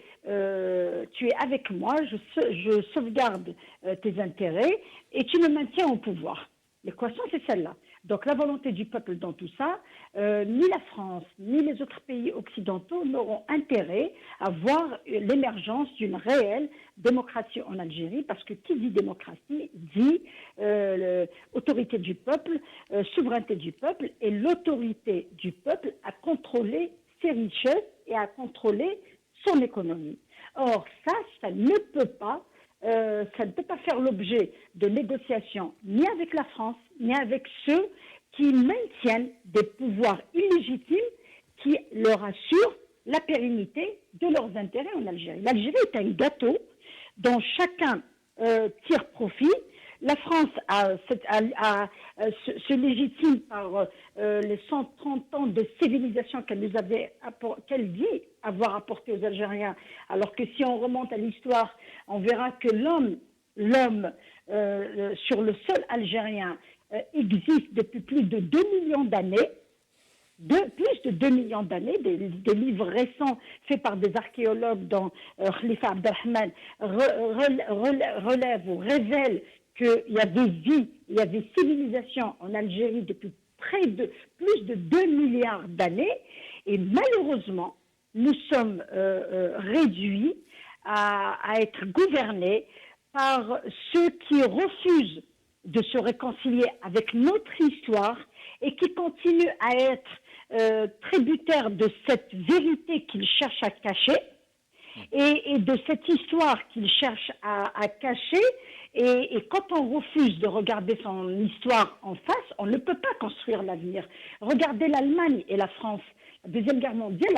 tu es avec moi, je sauvegarde tes intérêts et tu me maintiens au pouvoir. L'équation, c'est celle-là. Donc la volonté du peuple dans tout ça, ni la France, ni les autres pays occidentaux n'auront intérêt à voir l'émergence d'une réelle démocratie en Algérie, parce que qui dit démocratie dit autorité du peuple, souveraineté du peuple, et l'autorité du peuple à contrôler ses richesses et à contrôler son économie. Or, ça ne peut pas faire l'objet de négociations ni avec la France, ni avec ceux qui maintiennent des pouvoirs illégitimes qui leur assurent la pérennité de leurs intérêts en Algérie. L'Algérie est un gâteau dont chacun tire profit. La France se légitime par les 130 ans de civilisation qu'elle dit avoir apporté aux Algériens, alors que si on remonte à l'histoire, on verra que l'homme sur le sol algérien existe depuis plus de 2 millions d'années, plus de 2 millions d'années. Des livres récents faits par des archéologues dont Khalifa Abdelrahman relève ou révèle qu'il y avait vie, il y avait civilisation en Algérie depuis plus de 2 milliards d'années, et malheureusement, nous sommes réduits à être gouvernés par ceux qui refusent de se réconcilier avec notre histoire et qui continuent à être tributaires de cette vérité qu'ils cherchent à cacher et de cette histoire qu'ils cherchent à cacher. Et quand on refuse de regarder son histoire en face, on ne peut pas construire l'avenir. Regardez l'Allemagne et la France. La Deuxième Guerre mondiale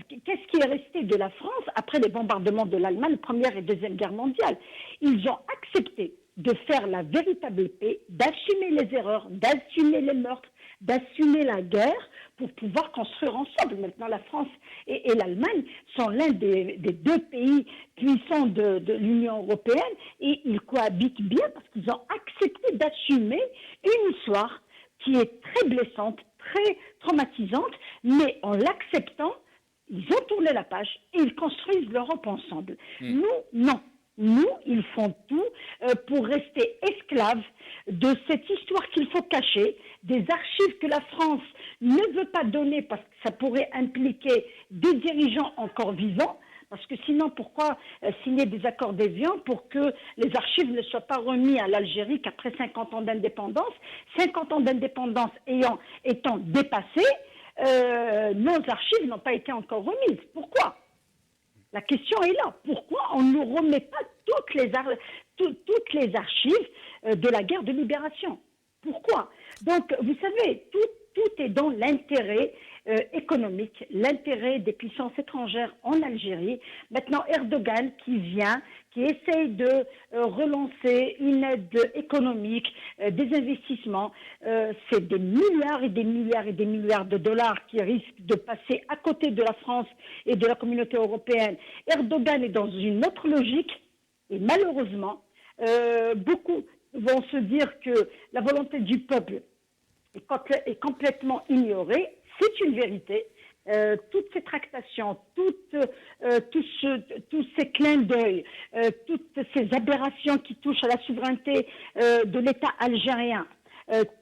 qu'est-ce qui est resté de la France après les bombardements de l'Allemagne, Première et Deuxième Guerre mondiale? Ils ont accepté de faire la véritable paix, d'assumer les erreurs, d'assumer les meurtres, d'assumer la guerre pour pouvoir construire ensemble. Maintenant, la France et l'Allemagne sont l'un des deux pays puissants de l'Union européenne et ils cohabitent bien parce qu'ils ont accepté d'assumer une histoire qui est très blessante, très traumatisante, mais en l'acceptant, ils ont tourné la page et ils construisent l'Europe ensemble. Nous, non. Nous, ils font tout pour rester esclaves de cette histoire qu'il faut cacher, des archives que la France ne veut pas donner parce que ça pourrait impliquer des dirigeants encore vivants. Parce que sinon, pourquoi signer des accords d'Évian pour que les archives ne soient pas remises à l'Algérie qu'après 50 ans d'indépendance, 50 ans d'indépendance étant dépassés, nos archives n'ont pas été encore remises. Pourquoi ? La question est là. Pourquoi on ne nous remet pas toutes les archives de la guerre de libération? Pourquoi? Donc, vous savez, tout est dans l'intérêt économique, l'intérêt des puissances étrangères en Algérie. Maintenant, Erdogan qui essaye de relancer une aide économique, des investissements, c'est des milliards et des milliards et des milliards de dollars qui risquent de passer à côté de la France et de la communauté européenne. Erdogan est dans une autre logique et malheureusement, beaucoup vont se dire que la volonté du peuple est complètement ignorée. C'est une vérité. Toutes ces tractations, tous ces clins d'œil, toutes ces aberrations qui touchent à la souveraineté de l'État algérien,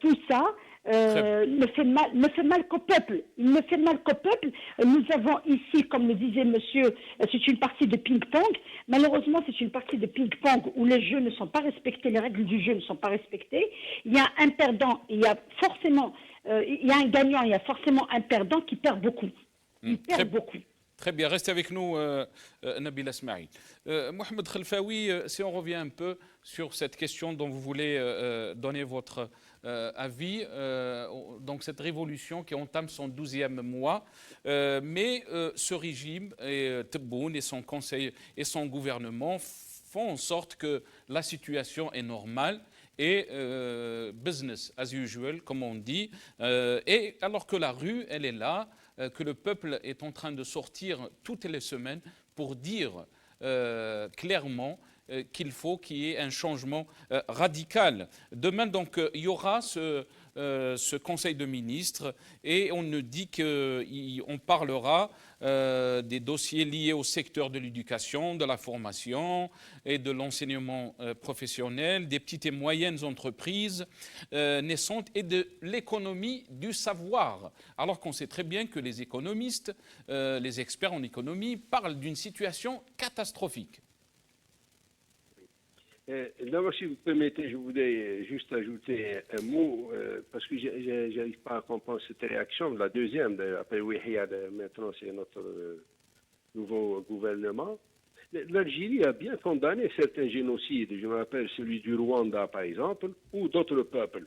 tout ça ne fait mal qu'au peuple. Il ne fait mal qu'au peuple. Nous avons ici, comme le disait monsieur, c'est une partie de ping-pong. Malheureusement, c'est une partie de ping-pong où les jeux ne sont pas respectés, les règles du jeu ne sont pas respectées. Il y a un perdant, il y a forcément... il y a un gagnant, il y a forcément un perdant qui perd beaucoup. Il perd beaucoup. Très bien, restez avec nous, Nabil Asmaï. Mohamed Khelfaoui, si on revient un peu sur cette question dont vous voulez donner votre avis, donc cette révolution qui entame son 12e mois, mais ce régime, Tebboune et son conseil et son gouvernement font en sorte que la situation est normale et business as usual, comme on dit, et alors que la rue, elle est là, que le peuple est en train de sortir toutes les semaines pour dire clairement qu'il faut qu'il y ait un changement radical. Demain, donc, il y aura ce Conseil de ministres et on nous dit qu'on parlera des dossiers liés au secteur de l'éducation, de la formation et de l'enseignement professionnel, des petites et moyennes entreprises naissantes et de l'économie du savoir. Alors qu'on sait très bien que les économistes, les experts en économie parlent d'une situation catastrophique. D'abord, si vous permettez, je voudrais juste ajouter un mot, parce que je n'arrive pas à comprendre cette réaction. La deuxième, après Wihiyad, maintenant c'est notre nouveau gouvernement. L'Algérie a bien condamné certains génocides. Je me rappelle celui du Rwanda, par exemple, ou d'autres peuples.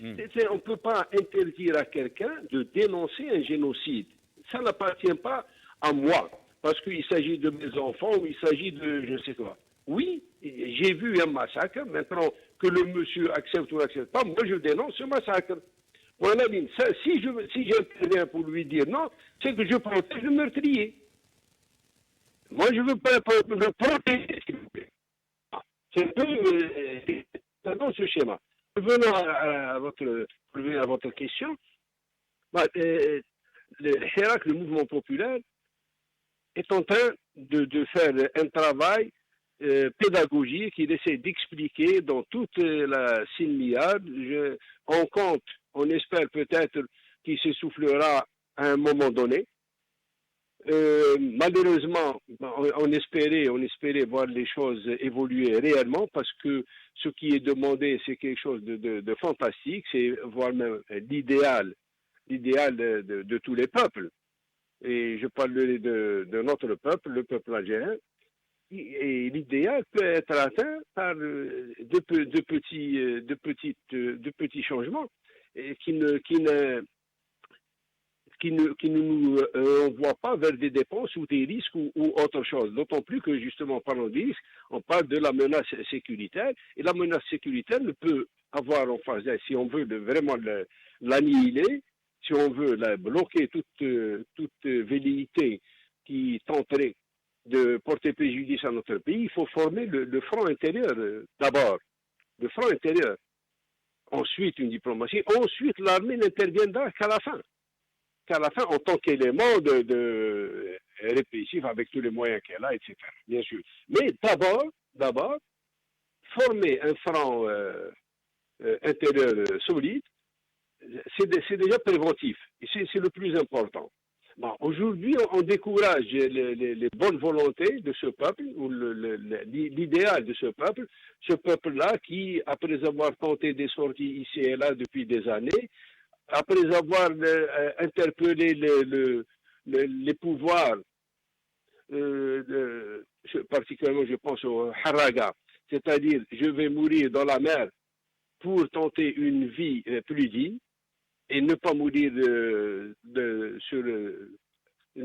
On ne peut pas interdire à quelqu'un de dénoncer un génocide. Ça n'appartient pas à moi, parce qu'il s'agit de mes enfants ou il s'agit de je ne sais quoi. Oui, j'ai vu un massacre. Maintenant, que le monsieur accepte ou n'accepte pas, moi je dénonce ce massacre. Mon ami, si j'interviens pour lui dire non, c'est que je protège le meurtrier. Moi, je veux pas le protéger, s'il vous plaît. C'est un peu dans ce schéma. Revenons à votre question. Le Hirak, le mouvement populaire, est en train de faire un travail pédagogique. Il essaie d'expliquer dans toute la Silmiade. On espère peut-être qu'il s'essoufflera à un moment donné. Malheureusement, on espérait voir les choses évoluer réellement parce que ce qui est demandé, c'est quelque chose de fantastique, c'est voire même l'idéal de tous les peuples. Et je parlerai de notre peuple, le peuple algérien. Et l'idéal peut être atteint par de petits changements qui qui ne nous envoie pas vers des dépenses ou des risques ou autre chose. D'autant plus que, justement, en parlant des risques, on parle de la menace sécuritaire. Et la menace sécuritaire ne peut avoir en face d'elle, si on veut vraiment l'annihiler, si on veut bloquer toute velléité qui tenterait de porter préjudice à notre pays, il faut former le front intérieur d'abord. Le front intérieur. Ensuite, une diplomatie. Ensuite, l'armée n'interviendra qu'à la fin. En tant qu'élément de répressif avec tous les moyens qu'elle a, etc. Bien sûr. Mais d'abord, former un front intérieur solide, c'est déjà préventif. Et c'est le plus important. Bon, aujourd'hui, on décourage les bonnes volontés de ce peuple, ou l'idéal de ce peuple-là qui, après avoir tenté des sorties ici et là depuis des années, après avoir interpellé les pouvoirs, particulièrement je pense au Haraga, c'est-à-dire je vais mourir dans la mer pour tenter une vie plus digne, et ne pas mourir ne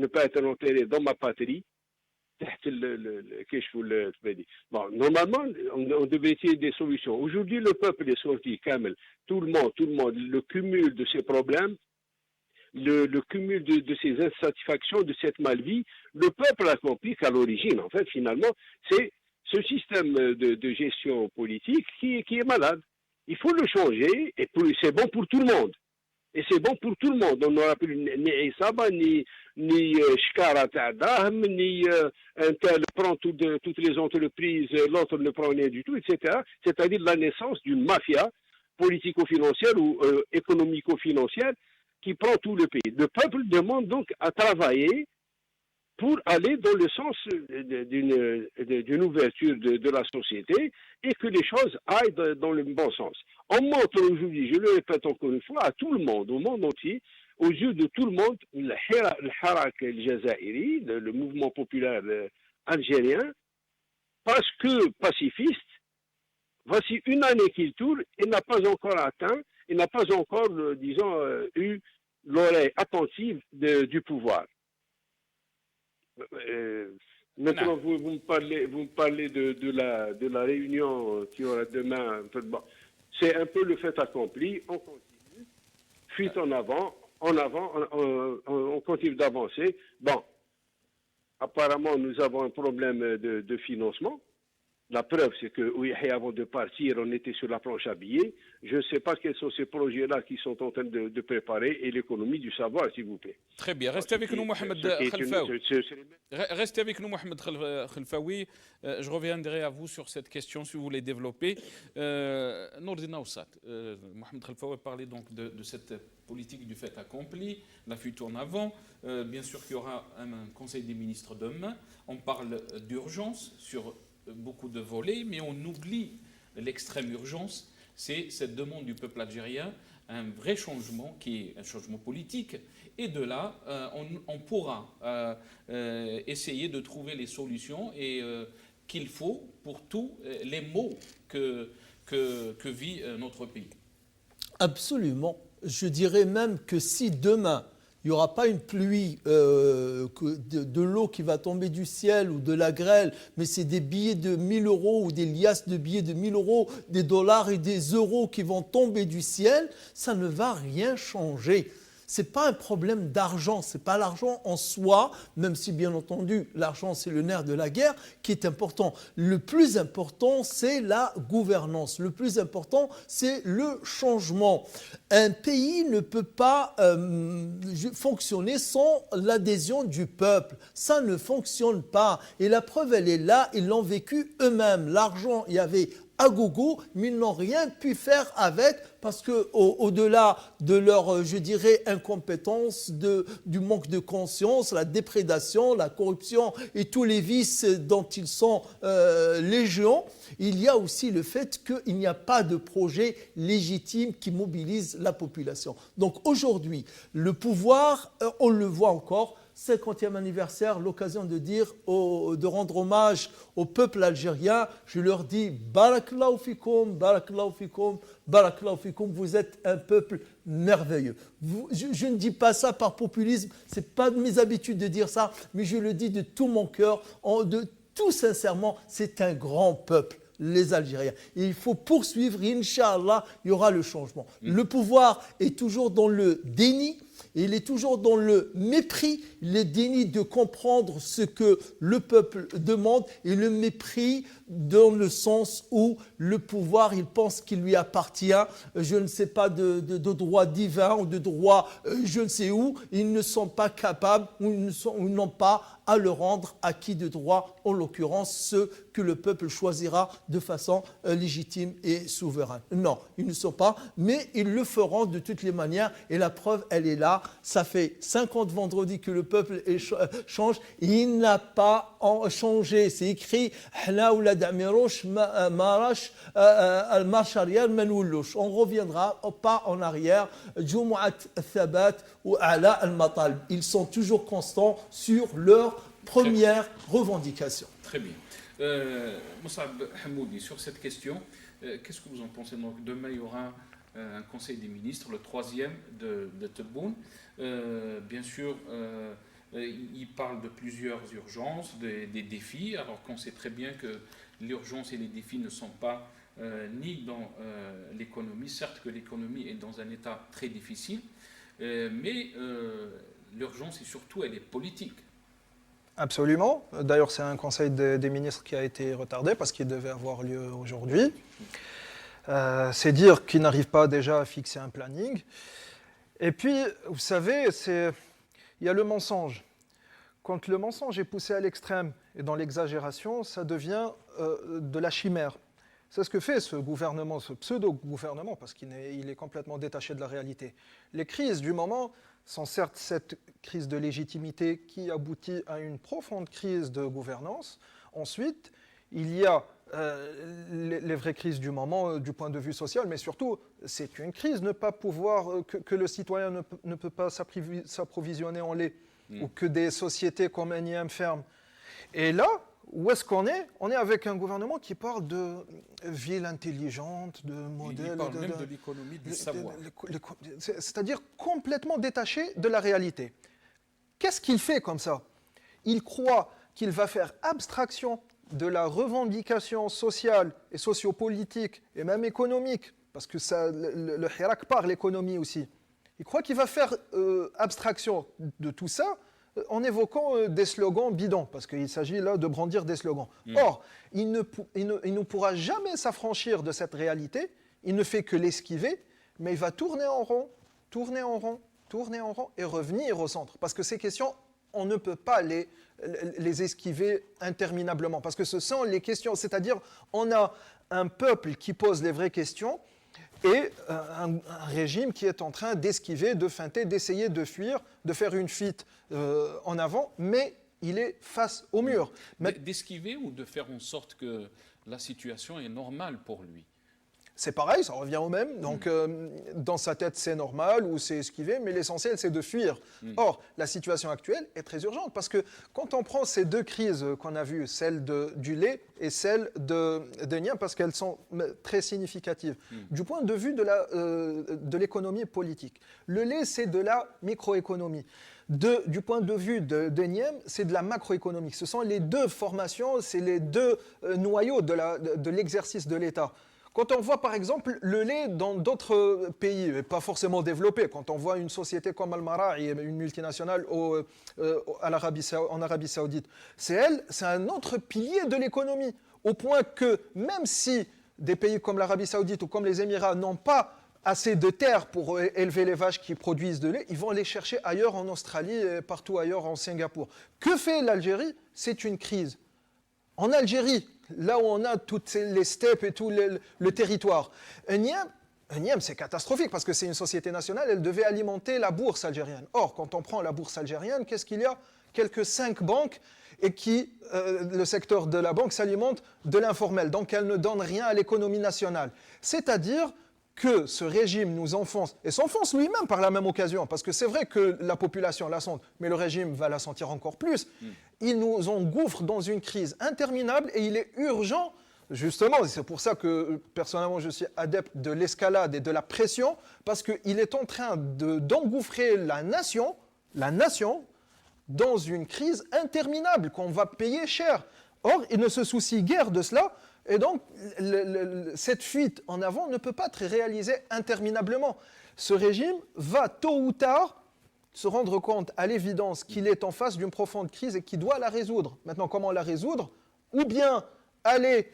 pas être enterré dans ma patrie. Bon, normalement, on devait essayer des solutions. Aujourd'hui, le peuple est sorti, Kamel. Tout le monde, le cumul de ces problèmes, le cumul de ces insatisfactions, de cette malvie, le peuple a compris qu'à l'origine, en fait, finalement, c'est ce système de gestion politique qui est malade. Il faut le changer, et c'est bon pour tout le monde. Et c'est bon pour tout le monde. On n'aura plus ni Isaba, ni Shkara Ta'dahm, ni un tel prend toutes les entreprises, l'autre ne prend rien du tout, etc. C'est-à-dire la naissance d'une mafia politico-financière ou économico-financière qui prend tout le pays. Le peuple demande donc à travailler pour aller dans le sens d'une ouverture de la société et que les choses aillent dans le bon sens. On montre aujourd'hui, je le répète encore une fois, à tout le monde, au monde entier, aux yeux de tout le monde, le Harak al-Jazairi, le mouvement populaire algérien, parce que pacifiste, voici une année qu'il tourne et n'a pas encore atteint, et n'a pas encore, eu l'oreille attentive du pouvoir. Maintenant, vous me parlez de la réunion qui aura demain. Bon, c'est un peu le fait accompli. On continue. Fuite en avant, on continue d'avancer. Bon, apparemment, nous avons un problème de financement. La preuve, c'est que oui, avant de partir, on était sur la planche à billets. Je ne sais pas quels sont ces projets-là qui sont en train de préparer et l'économie du savoir, s'il vous plaît. Très bien. Restez avec nous, Mohamed Khelfaoui. Restez avec nous, Mohamed Khelfaoui. Je reviendrai à vous sur cette question si vous voulez développer. Nourdine Aoussat, Mohamed Khelfaoui parlait donc de cette politique du fait accompli, la fuite en avant. Bien sûr qu'il y aura un conseil des ministres demain. On parle d'urgence sur beaucoup de volets, mais on oublie l'extrême urgence, c'est cette demande du peuple algérien, un vrai changement qui est un changement politique. Et de là, on pourra essayer de trouver les solutions qu'il faut pour tous les maux que vit notre pays. Absolument. Je dirais même que si demain, il n'y aura pas une pluie de l'eau qui va tomber du ciel ou de la grêle, mais c'est des billets de 1 000 euros ou des liasses de billets de 1 000 euros, des dollars et des euros qui vont tomber du ciel, ça ne va rien changer. Ce n'est pas un problème d'argent, ce n'est pas l'argent en soi, même si bien entendu l'argent c'est le nerf de la guerre qui est important. Le plus important c'est la gouvernance, le plus important c'est le changement. Un pays ne peut pas fonctionner sans l'adhésion du peuple, ça ne fonctionne pas. Et la preuve elle est là, ils l'ont vécu eux-mêmes. L'argent, il y avait à gogo, mais ils n'ont rien pu faire avec parce qu'au-delà de leur, je dirais, incompétence, du manque de conscience, la déprédation, la corruption et tous les vices dont ils sont légion, il y a aussi le fait qu'il n'y a pas de projet légitime qui mobilise la population. Donc aujourd'hui, le pouvoir, on le voit encore, 50e anniversaire, l'occasion de dire, de rendre hommage au peuple algérien. Je leur dis Barakallahu fikoum, Barakallahu fikoum, Barakallahu fikoum, vous êtes un peuple merveilleux. Je ne dis pas ça par populisme, ce n'est pas de mes habitudes de dire ça, mais je le dis de tout mon cœur, tout sincèrement, c'est un grand peuple, les Algériens. Et il faut poursuivre, Inch'Allah, il y aura le changement. Le pouvoir est toujours dans le déni, et il est toujours dans le mépris, le déni de comprendre ce que le peuple demande et le mépris dans le sens où le pouvoir, il pense qu'il lui appartient, je ne sais pas, de droit divin ou de droit je ne sais où, ils ne sont pas capables ou ils n'ont pas à le rendre acquis de droit, en l'occurrence ceux que le peuple choisira de façon légitime et souveraine. Non, ils ne sont pas, mais ils le feront de toutes les manières et la preuve, elle est là. Ça fait 50 vendredis que le peuple change, il n'a pas changé. C'est écrit on reviendra pas en arrière. Ils sont toujours constants sur leur première revendication. Très bien. Moussab Hamoudi, sur cette question, qu'est-ce que vous en pensez? Donc, demain, il y aura un conseil des ministres, le 3e de Tebboune. Bien sûr, il parle de plusieurs urgences, des défis, alors qu'on sait très bien que l'urgence et les défis ne sont pas ni dans l'économie. Certes que l'économie est dans un état très difficile, mais l'urgence, et surtout, elle est politique. Absolument. D'ailleurs, c'est un conseil des ministres qui a été retardé parce qu'il devait avoir lieu aujourd'hui. C'est dire qu'ils n'arrivent pas déjà à fixer un planning. Et puis, vous savez, il y a le mensonge. Quand le mensonge est poussé à l'extrême et dans l'exagération, ça devient de la chimère. C'est ce que fait ce gouvernement, ce pseudo-gouvernement, parce qu'il est complètement détaché de la réalité. Les crises du moment sont certes cette crise de légitimité qui aboutit à une profonde crise de gouvernance. Ensuite, il y a les vraies crises du moment du point de vue social, mais surtout, c'est une crise ne pas pouvoir, que le citoyen ne peut pas s'approvisionner en lait, ou que des sociétés comme Enyam ferment. Et là, où est-ce qu'on est? On est avec un gouvernement qui parle de ville intelligente, de modèle... Il parle même de l'économie du savoir. C'est-à-dire complètement détaché de la réalité. Qu'est-ce qu'il fait comme ça? Il croit qu'il va faire abstraction de la revendication sociale et sociopolitique et même économique, parce que le Hirak parle l'économie aussi. Il croit qu'il va faire abstraction de tout ça en évoquant des slogans bidons, parce qu'il s'agit là de brandir des slogans. Or, il ne pourra jamais s'affranchir de cette réalité, il ne fait que l'esquiver, mais il va tourner en rond, tourner en rond, tourner en rond et revenir au centre. Parce que ces questions, on ne peut pas les esquiver interminablement, parce que ce sont les questions, c'est-à-dire on a un peuple qui pose les vraies questions, et un régime qui est en train d'esquiver, de feinter, d'essayer de fuir, de faire une fuite en avant, mais il est face au mur. D'esquiver ou de faire en sorte que la situation est normale pour lui? C'est pareil, ça revient au même. Donc, dans sa tête, c'est normal ou c'est esquivé, mais l'essentiel, c'est de fuir. Or, la situation actuelle est très urgente parce que quand on prend ces deux crises qu'on a vues, celle du lait et celle de Enyam, parce qu'elles sont très significatives, du point de vue de l'économie politique. Le lait, c'est de la microéconomie. Du point de vue d'Enyam, c'est de la macroéconomie. Ce sont les deux formations, c'est les deux noyaux de l'exercice de l'État. Quand on voit par exemple le lait dans d'autres pays, pas forcément développés, quand on voit une société comme Al-Mara'i, une multinationale en Arabie Saoudite, c'est un autre pilier de l'économie, au point que même si des pays comme l'Arabie Saoudite ou comme les Émirats n'ont pas assez de terre pour élever les vaches qui produisent de lait, ils vont les chercher ailleurs en Australie et partout ailleurs en Singapour. Que fait l'Algérie? C'est une crise. En Algérie, là où on a toutes les steppes et tout le territoire, Enyam, c'est catastrophique parce que c'est une société nationale, elle devait alimenter la bourse algérienne. Or, quand on prend la bourse algérienne, qu'est-ce qu'il y a? Quelques 5 banques et le secteur de la banque s'alimente de l'informel. Donc, elle ne donne rien à l'économie nationale. C'est-à-dire que ce régime nous enfonce, et s'enfonce lui-même par la même occasion, parce que c'est vrai que la population la sent, mais le régime va la sentir encore plus, il nous engouffre dans une crise interminable et il est urgent, justement, c'est pour ça que personnellement je suis adepte de l'escalade et de la pression, parce qu'il est en train d'engouffrer la nation dans une crise interminable qu'on va payer cher. Or, il ne se soucie guère de cela, et donc cette fuite en avant ne peut pas être réalisée interminablement. Ce régime va tôt ou tard se rendre compte à l'évidence qu'il est en face d'une profonde crise et qu'il doit la résoudre. Maintenant, comment la résoudre? Ou bien aller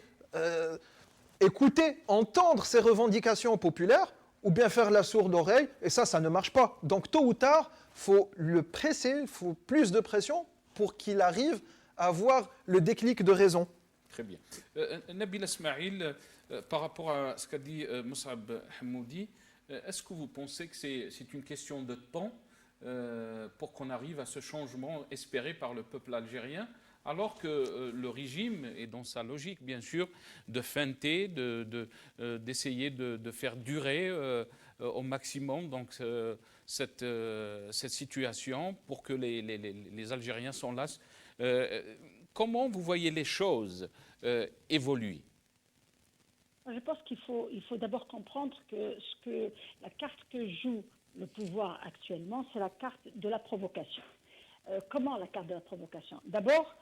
écouter, entendre ces revendications populaires, ou bien faire la sourde oreille, et ça ne marche pas. Donc tôt ou tard, il faut le presser, il faut plus de pression pour qu'il arrive à avoir le déclic de raison. Très bien. Nabil Ismail, par rapport à ce qu'a dit Moussab Hamoudi, est-ce que vous pensez que c'est une question de temps pour qu'on arrive à ce changement espéré par le peuple algérien, alors que le régime est dans sa logique, bien sûr, de feinter, d'essayer de faire durer au maximum donc, cette situation pour que les Algériens s'enlacent. Comment vous voyez les choses évoluer? Je pense qu'il faut d'abord comprendre que la carte que joue le pouvoir actuellement, c'est la carte de la provocation. Comment la carte de la provocation? D'abord,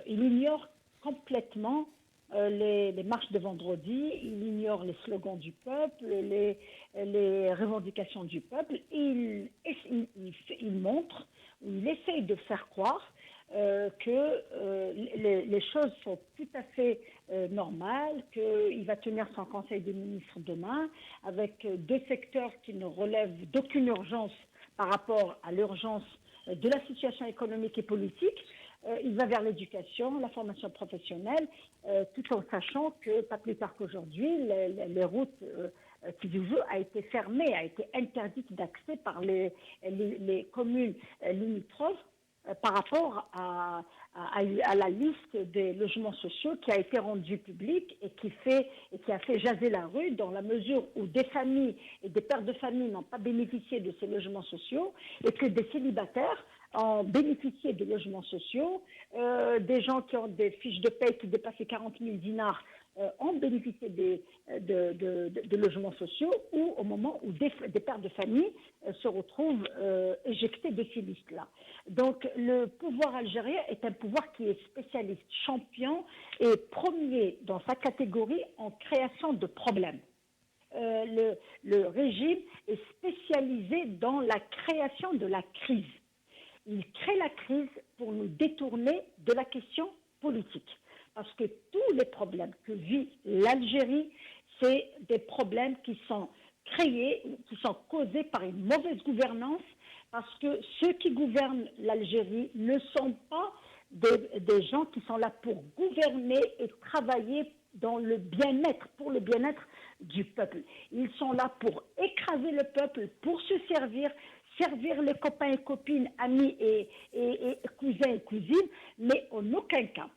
il ignore complètement les marches de vendredi, il ignore les slogans du peuple, les revendications du peuple. Il montre, ou il essaye de faire croire que les choses sont tout à fait normales, qu'il va tenir son conseil des ministres demain avec deux secteurs qui ne relèvent d'aucune urgence par rapport à l'urgence de la situation économique et politique. Il va vers l'éducation, la formation professionnelle, tout en sachant que, pas plus tard qu'aujourd'hui, les routes qui du jeu a été fermée, a été interdite d'accès par les communes limitrophes par rapport à la liste des logements sociaux qui a été rendue publique et qui a fait jaser la rue, dans la mesure où des familles et des pères de famille n'ont pas bénéficié de ces logements sociaux et que des célibataires ont bénéficié de logements sociaux, des gens qui ont des fiches de paie qui dépassent 40 000 dinars ont bénéficié de logements sociaux, ou au moment où des pères de famille se retrouvent éjectés de ces listes-là. Donc le pouvoir algérien est un pouvoir qui est spécialiste, champion et premier dans sa catégorie en création de problèmes. Le régime est spécialisé dans la création de la crise. Il crée la crise pour nous détourner de la question politique. Parce que tous les problèmes que vit l'Algérie, c'est des problèmes qui sont créés, qui sont causés par une mauvaise gouvernance, parce que ceux qui gouvernent l'Algérie ne sont pas des gens qui sont là pour gouverner et travailler dans le bien-être, pour le bien-être du peuple. Ils sont là pour écraser le peuple, pour se servir les copains et copines, amis et cousins et cousines, mais en aucun cas.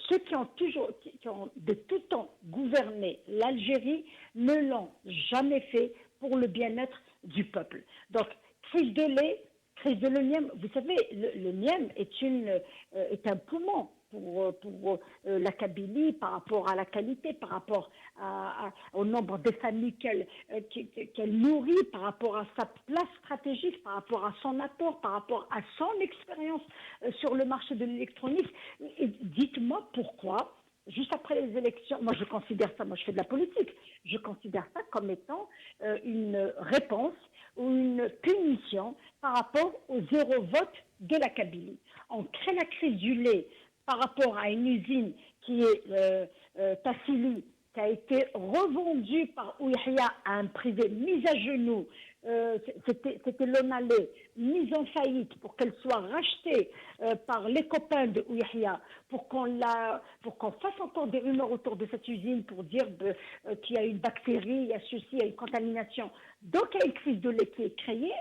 Ceux qui ont de tout temps gouverné l'Algérie ne l'ont jamais fait pour le bien-être du peuple. Donc, crise de lait, crise de l'onium. Vous savez, l'onium est un poumon pour la Kabylie par rapport à la qualité, par rapport au nombre de familles qu'elle nourrit, par rapport à sa place stratégique, par rapport à son apport, par rapport à son expérience sur le marché de l'électronique. Dites-moi pourquoi, juste après les élections, moi je fais de la politique, je considère ça comme étant une réponse ou une punition par rapport au zéro vote de la Kabylie. On crée la crise du lait par rapport à une usine qui est Tassili, qui a été revendue par Ouihia à un privé, mise à genoux. C'était l'Onalé, mise en faillite pour qu'elle soit rachetée par les copains de Ouihia, pour qu'on fasse encore des rumeurs autour de cette usine pour dire qu'il y a une bactérie, il y a ceci, il y a une contamination. Donc il y a une crise de lait qui est créée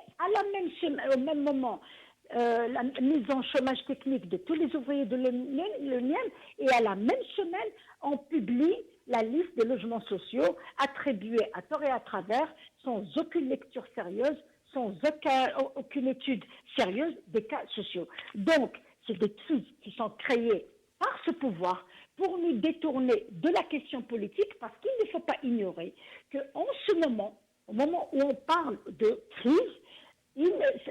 au même moment. La mise en chômage technique de tous les ouvriers de l'Union, et à la même semaine, on publie la liste des logements sociaux attribués à tort et à travers, sans aucune lecture sérieuse, sans aucune étude sérieuse des cas sociaux. Donc, c'est des crises qui sont créées par ce pouvoir pour nous détourner de la question politique, parce qu'il ne faut pas ignorer qu'en ce moment, au moment où on parle de crise,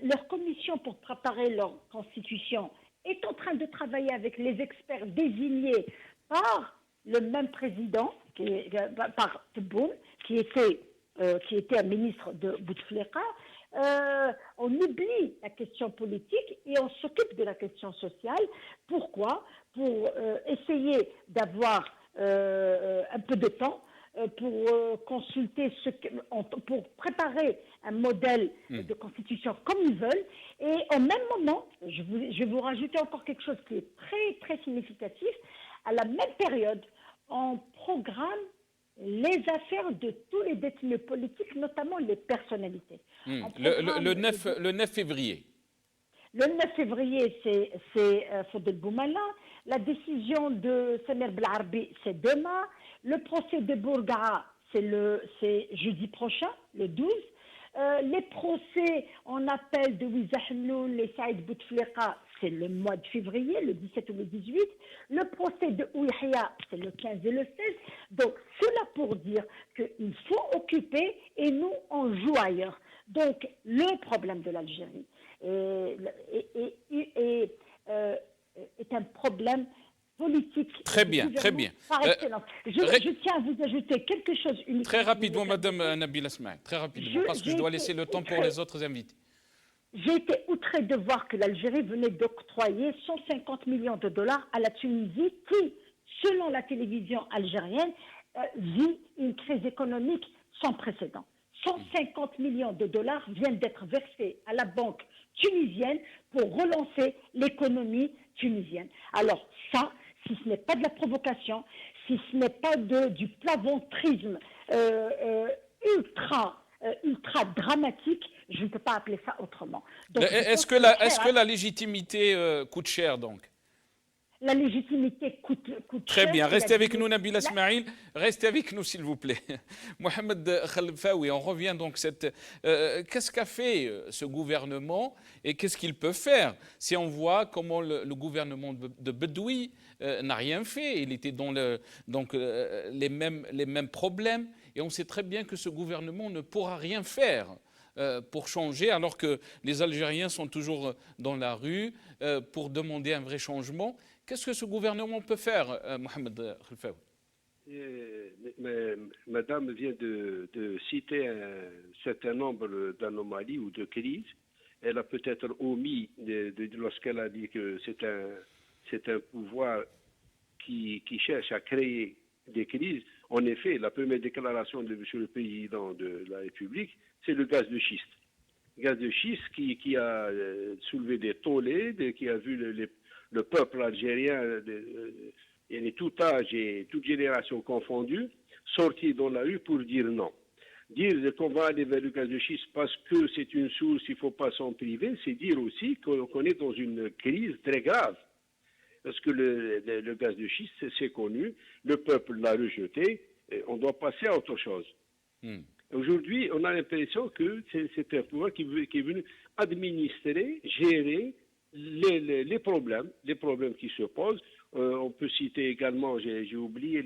leur commission pour préparer leur constitution est en train de travailler avec les experts désignés par le même président, par Tebboune, qui était un ministre de Bouteflika. On oublie la question politique et on s'occupe de la question sociale. Pourquoi? Pour essayer d'avoir un peu de temps pour consulter, pour préparer un modèle de constitution comme ils veulent. Et au même moment, je vais vous rajouter encore quelque chose qui est très, très significatif. À la même période, on programme les affaires de tous les détenus politiques, notamment les personnalités. Le 9 février. Le 9 février, c'est Fodel Boumala. La décision de Samer Blarbi, c'est demain. Le procès de Bourga'a, c'est jeudi prochain, le 12. Les procès en appel de Wiza Hnoun et Saïd Bouteflika, c'est le mois de février, le 17 ou le 18. Le procès de Ouihia, c'est le 15 et le 16. Donc, cela pour dire qu'il faut occuper et nous, on joue ailleurs. Donc, le problème de l'Algérie est un problème politique. Très bien, très bien. Par excellence. Je tiens à vous ajouter quelque chose uniquement. Très rapidement, Madame Nabila Smaïl, très rapidement, parce que je dois laisser le temps pour les autres invités. J'ai été outrée de voir que l'Algérie venait d'octroyer 150 millions de dollars à la Tunisie qui, selon la télévision algérienne, vit une crise économique sans précédent. 150 millions de dollars viennent d'être versés à la banque tunisienne pour relancer l'économie tunisienne. Alors ça, si ce n'est pas de la provocation, si ce n'est pas du plaventrisme ultra dramatique, je ne peux pas appeler ça autrement. Est-ce que la légitimité coûte cher donc? La légitimité coûte Très cher. bien, restez avec nous Nabila Smaïl, restez avec nous s'il vous plaît. Mohamed Khalfaoui, on revient donc qu'est-ce qu'a fait ce gouvernement et qu'est-ce qu'il peut faire? Si on voit comment le gouvernement de Bedoui n'a rien fait, il était dans les mêmes problèmes et on sait très bien que ce gouvernement ne pourra rien faire pour changer, alors que les Algériens sont toujours dans la rue pour demander un vrai changement. Qu'est-ce que ce gouvernement peut faire, Mohamed Khalfaoui? Madame vient de citer un certain nombre d'anomalies ou de crises. Elle a peut-être omis, lorsqu'elle a dit que c'est un pouvoir qui cherche à créer des crises. En effet, la première déclaration de M. le Président de la République, c'est le gaz de schiste. Gaz de schiste qui a soulevé des tollés, qui a vu le peuple algérien, et tout âge et toute génération confondue, sortir dans la rue pour dire non. Dire qu'on va aller vers le gaz de schiste parce que c'est une source, il ne faut pas s'en priver, c'est dire aussi qu'on est dans une crise très grave. Parce que le gaz de schiste, c'est connu, le peuple l'a rejeté, on doit passer à autre chose. Aujourd'hui, on a l'impression que c'est un pouvoir qui est venu administrer, gérer les problèmes qui se posent. On peut citer également, j'ai oublié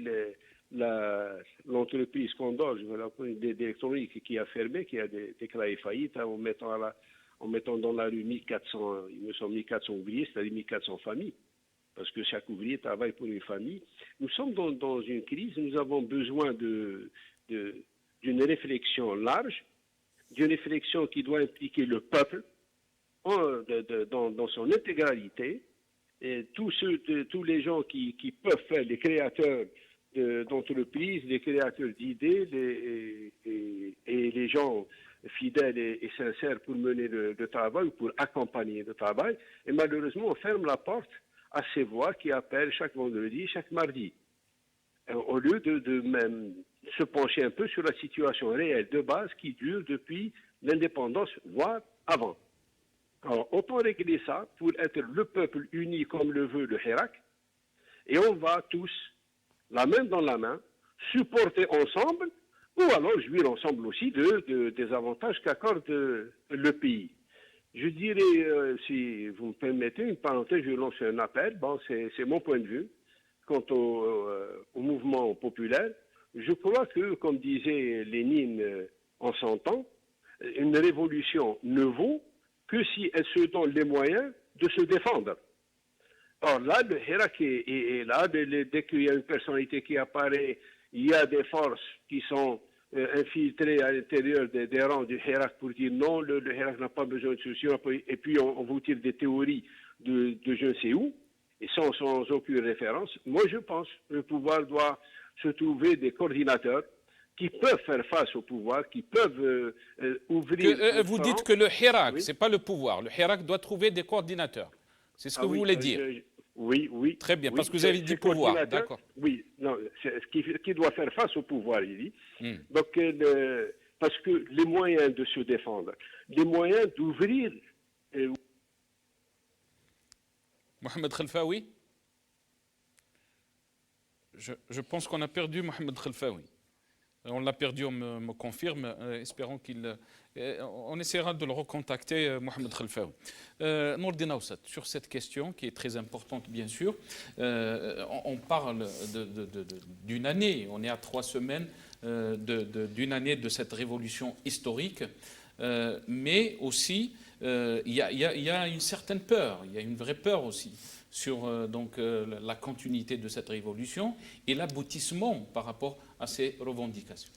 l'entreprise Condor, d'électronique qui a fermé, qui a déclaré faillite en mettant dans la rue 1400, il me semble 1400 ouvriers, c'est-à-dire 1400 familles. Parce que chaque ouvrier travaille pour une famille. Nous sommes dans une crise, nous avons besoin d'une réflexion large, d'une réflexion qui doit impliquer le peuple dans son intégralité, et tous les gens qui peuvent faire, les créateurs d'entreprises, les créateurs d'idées, et les gens fidèles et sincères pour mener le travail, pour accompagner le travail. Et malheureusement, on ferme la porte à ces voix qui appellent chaque vendredi, chaque mardi. Au lieu de même se pencher un peu sur la situation réelle de base qui dure depuis l'indépendance, voire avant. Alors, on peut régler ça pour être le peuple uni comme le veut le Hirak, et on va tous, la main dans la main, supporter ensemble, ou alors jouir ensemble aussi des avantages qu'accorde le pays. Je dirais, si vous me permettez, une parenthèse, je lance un appel, bon, c'est mon point de vue, quant au mouvement populaire. Je crois que, comme disait Lénine en son temps, une révolution ne vaut que si elle se donne les moyens de se défendre. Or là, le Hirak est là, dès qu'il y a une personnalité qui apparaît, il y a des forces qui sont infiltrées à l'intérieur des rangs du Hirak pour dire non, le Hirak n'a pas besoin de ceci, et puis on vous tire des théories de je ne sais où, et sans aucune référence. Moi, je pense que le pouvoir doit se trouver des coordinateurs qui peuvent faire face au pouvoir, qui peuvent ouvrir... Vous dites que le Hirak, oui. ce n'est pas le pouvoir. Le Hirak doit trouver des coordinateurs. C'est ce que vous voulez dire. Oui. Très bien, oui, parce que vous avez dit pouvoir, coordinateur, d'accord. Oui, non, c'est ce qui doit faire face au pouvoir, il dit. Donc, parce que les moyens de se défendre, les moyens d'ouvrir... Mohamed Khelfaoui, je pense qu'on a perdu Mohamed Khelfaoui. On l'a perdu, on me confirme. Espérons qu'il... on essaiera de le recontacter, Mohamed Khelfaoui. Nourdine Aoussat, sur cette question qui est très importante, bien sûr, on parle d'une année, on est à 3 semaines d'une année de cette révolution historique, mais aussi il y a une certaine peur, il y a une vraie peur aussi sur la continuité de cette révolution et l'aboutissement par rapport à ces revendications.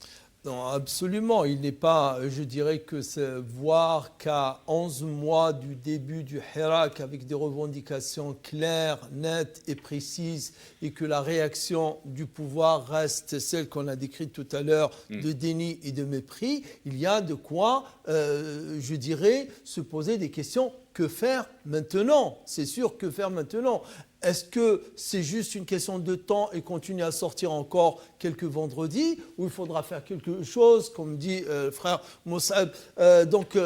Non, absolument. Il n'est pas, je dirais que c'est voir qu'à 11 mois du début du Hirak, avec des revendications claires, nettes et précises, et que la réaction du pouvoir reste celle qu'on a décrite tout à l'heure, de déni et de mépris, il y a de quoi, je dirais, se poser des questions. Que faire maintenant? C'est sûr, que faire maintenant? Est-ce que c'est juste une question de temps et continuer à sortir encore quelques vendredis, ou il faudra faire quelque chose, comme dit frère Moussab,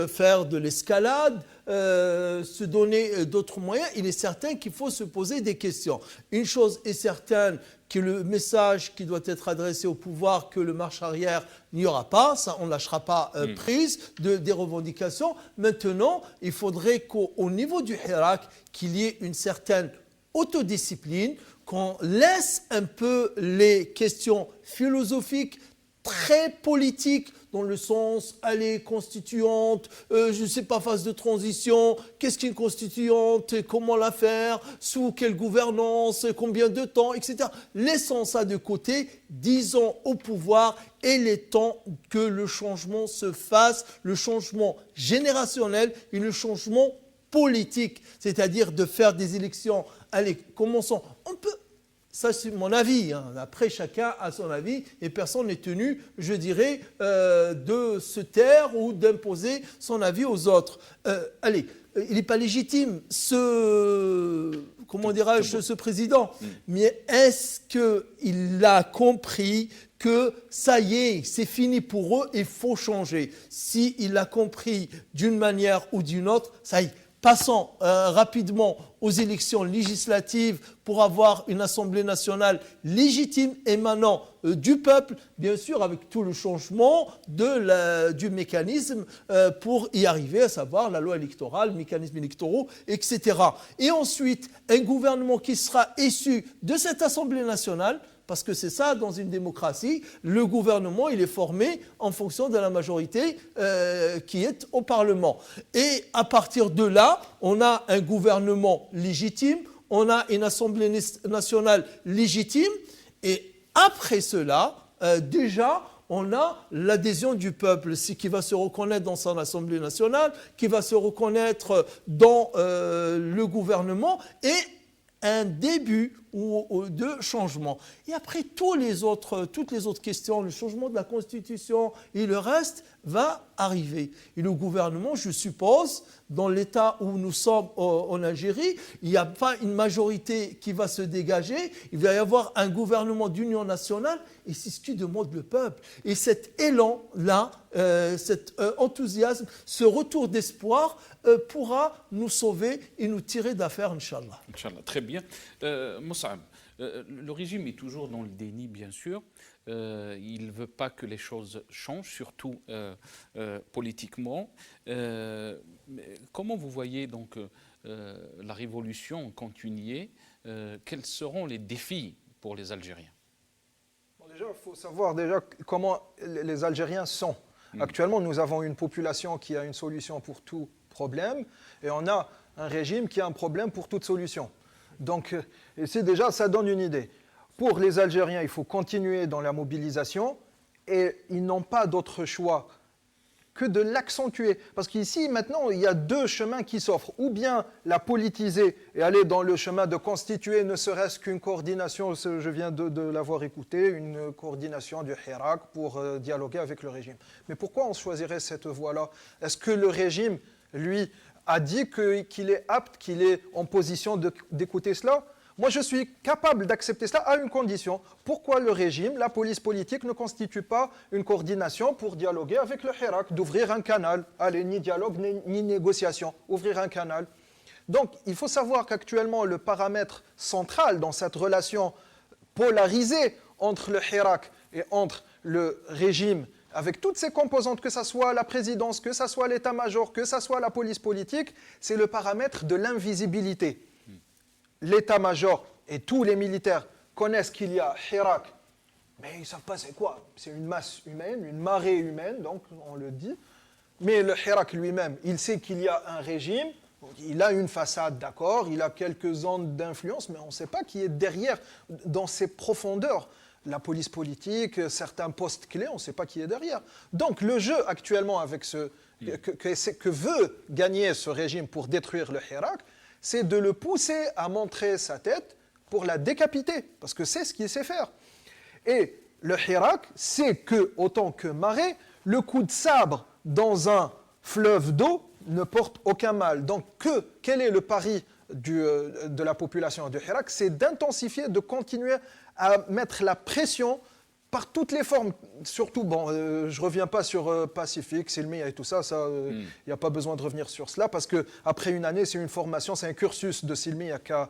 faire de l'escalade, se donner d'autres moyens? Il est certain qu'il faut se poser des questions. Une chose est certaine, que le message qui doit être adressé au pouvoir, que le marche arrière n'y aura pas, ça on ne lâchera pas prise des revendications. Maintenant, il faudrait qu'au niveau du Hirak, qu'il y ait une certaine autodiscipline, qu'on laisse un peu les questions philosophiques très politiques, dans le sens, allez, constituante, je ne sais pas, phase de transition, qu'est-ce qu'une constituante, comment la faire, sous quelle gouvernance, combien de temps, etc. Laissons ça de côté, disons au pouvoir, il est temps que le changement se fasse, le changement générationnel et le changement politique, c'est-à-dire de faire des élections. Allez, commençons. On peut... Ça, c'est mon avis. Après, chacun a son avis et personne n'est tenu, je dirais, de se taire ou d'imposer son avis aux autres. Allez, il n'est pas légitime, ce président. Mais est-ce qu'il a compris que ça y est, c'est fini pour eux, il faut changer? S'il a compris d'une manière ou d'une autre, ça y est. Passons rapidement aux élections législatives pour avoir une Assemblée nationale légitime émanant du peuple, bien sûr avec tout le changement du mécanisme pour y arriver, à savoir la loi électorale, mécanismes électoraux, etc. Et ensuite, un gouvernement qui sera issu de cette Assemblée nationale, parce que c'est ça, dans une démocratie, le gouvernement, il est formé en fonction de la majorité qui est au Parlement. Et à partir de là, on a un gouvernement légitime, on a une Assemblée nationale légitime, et après cela, déjà, on a l'adhésion du peuple, qui va se reconnaître dans son Assemblée nationale, qui va se reconnaître dans le gouvernement, et un début de changement. Et après, toutes les autres questions, le changement de la Constitution et le reste va arriver. Et le gouvernement, je suppose, dans l'état où nous sommes en Algérie, il n'y a pas une majorité qui va se dégager, il va y avoir un gouvernement d'union nationale, et c'est ce qui demande le peuple. Et cet élan-là, cet enthousiasme, ce retour d'espoir pourra nous sauver et nous tirer d'affaire, Inch'Allah. Inch'Allah, très bien. Moussab, le régime est toujours dans le déni, bien sûr. il ne veut pas que les choses changent, surtout politiquement. Comment vous voyez donc la révolution continuer? Quels seront les défis pour les Algériens? Déjà, il faut savoir déjà comment les Algériens sont. Actuellement, nous avons une population qui a une solution pour tout problème et on a un régime qui a un problème pour toute solution. Donc, c'est déjà, ça donne une idée. Pour les Algériens, il faut continuer dans la mobilisation et ils n'ont pas d'autre choix que de l'accentuer. Parce qu'ici, maintenant, il y a deux chemins qui s'offrent. Ou bien la politiser et aller dans le chemin de constituer ne serait-ce qu'une coordination, je viens de l'avoir écouté, une coordination du Hirak pour dialoguer avec le régime. Mais pourquoi on choisirait cette voie-là? Est-ce que le régime, lui, a dit qu'il est apte, qu'il est en position d'écouter cela? Moi, je suis capable d'accepter cela à une condition. Pourquoi le régime, la police politique ne constitue pas une coordination pour dialoguer avec le Hirak, d'ouvrir un canal? Allez, ni dialogue, ni négociation, ouvrir un canal. Donc, il faut savoir qu'actuellement, le paramètre central dans cette relation polarisée entre le Hirak et entre le régime, avec toutes ces composantes, que ce soit la présidence, que ce soit l'état-major, que ce soit la police politique, c'est le paramètre de l'invisibilité. L'état-major et tous les militaires connaissent qu'il y a Hirak, mais ils ne savent pas c'est quoi. C'est une masse humaine, une marée humaine, donc on le dit. Mais le Hirak lui-même, il sait qu'il y a un régime, il a une façade, d'accord, il a quelques ondes d'influence, mais on ne sait pas qui est derrière, dans ses profondeurs. La police politique, certains postes clés, on ne sait pas qui est derrière. Donc le jeu actuellement avec que veut gagner ce régime pour détruire le Hirak, c'est de le pousser à montrer sa tête pour la décapiter, parce que c'est ce qu'il sait faire. Et le Hirak sait que, autant que marée, le coup de sabre dans un fleuve d'eau ne porte aucun mal. Donc, quel est le pari de la population du Hirak? C'est d'intensifier, de continuer à mettre la pression par toutes les formes, surtout, je ne reviens pas sur Pacifique, Silmiya et tout ça, il n'y a pas besoin de revenir sur cela, parce qu'après une année, c'est une formation, c'est un cursus de Silmiya qu'a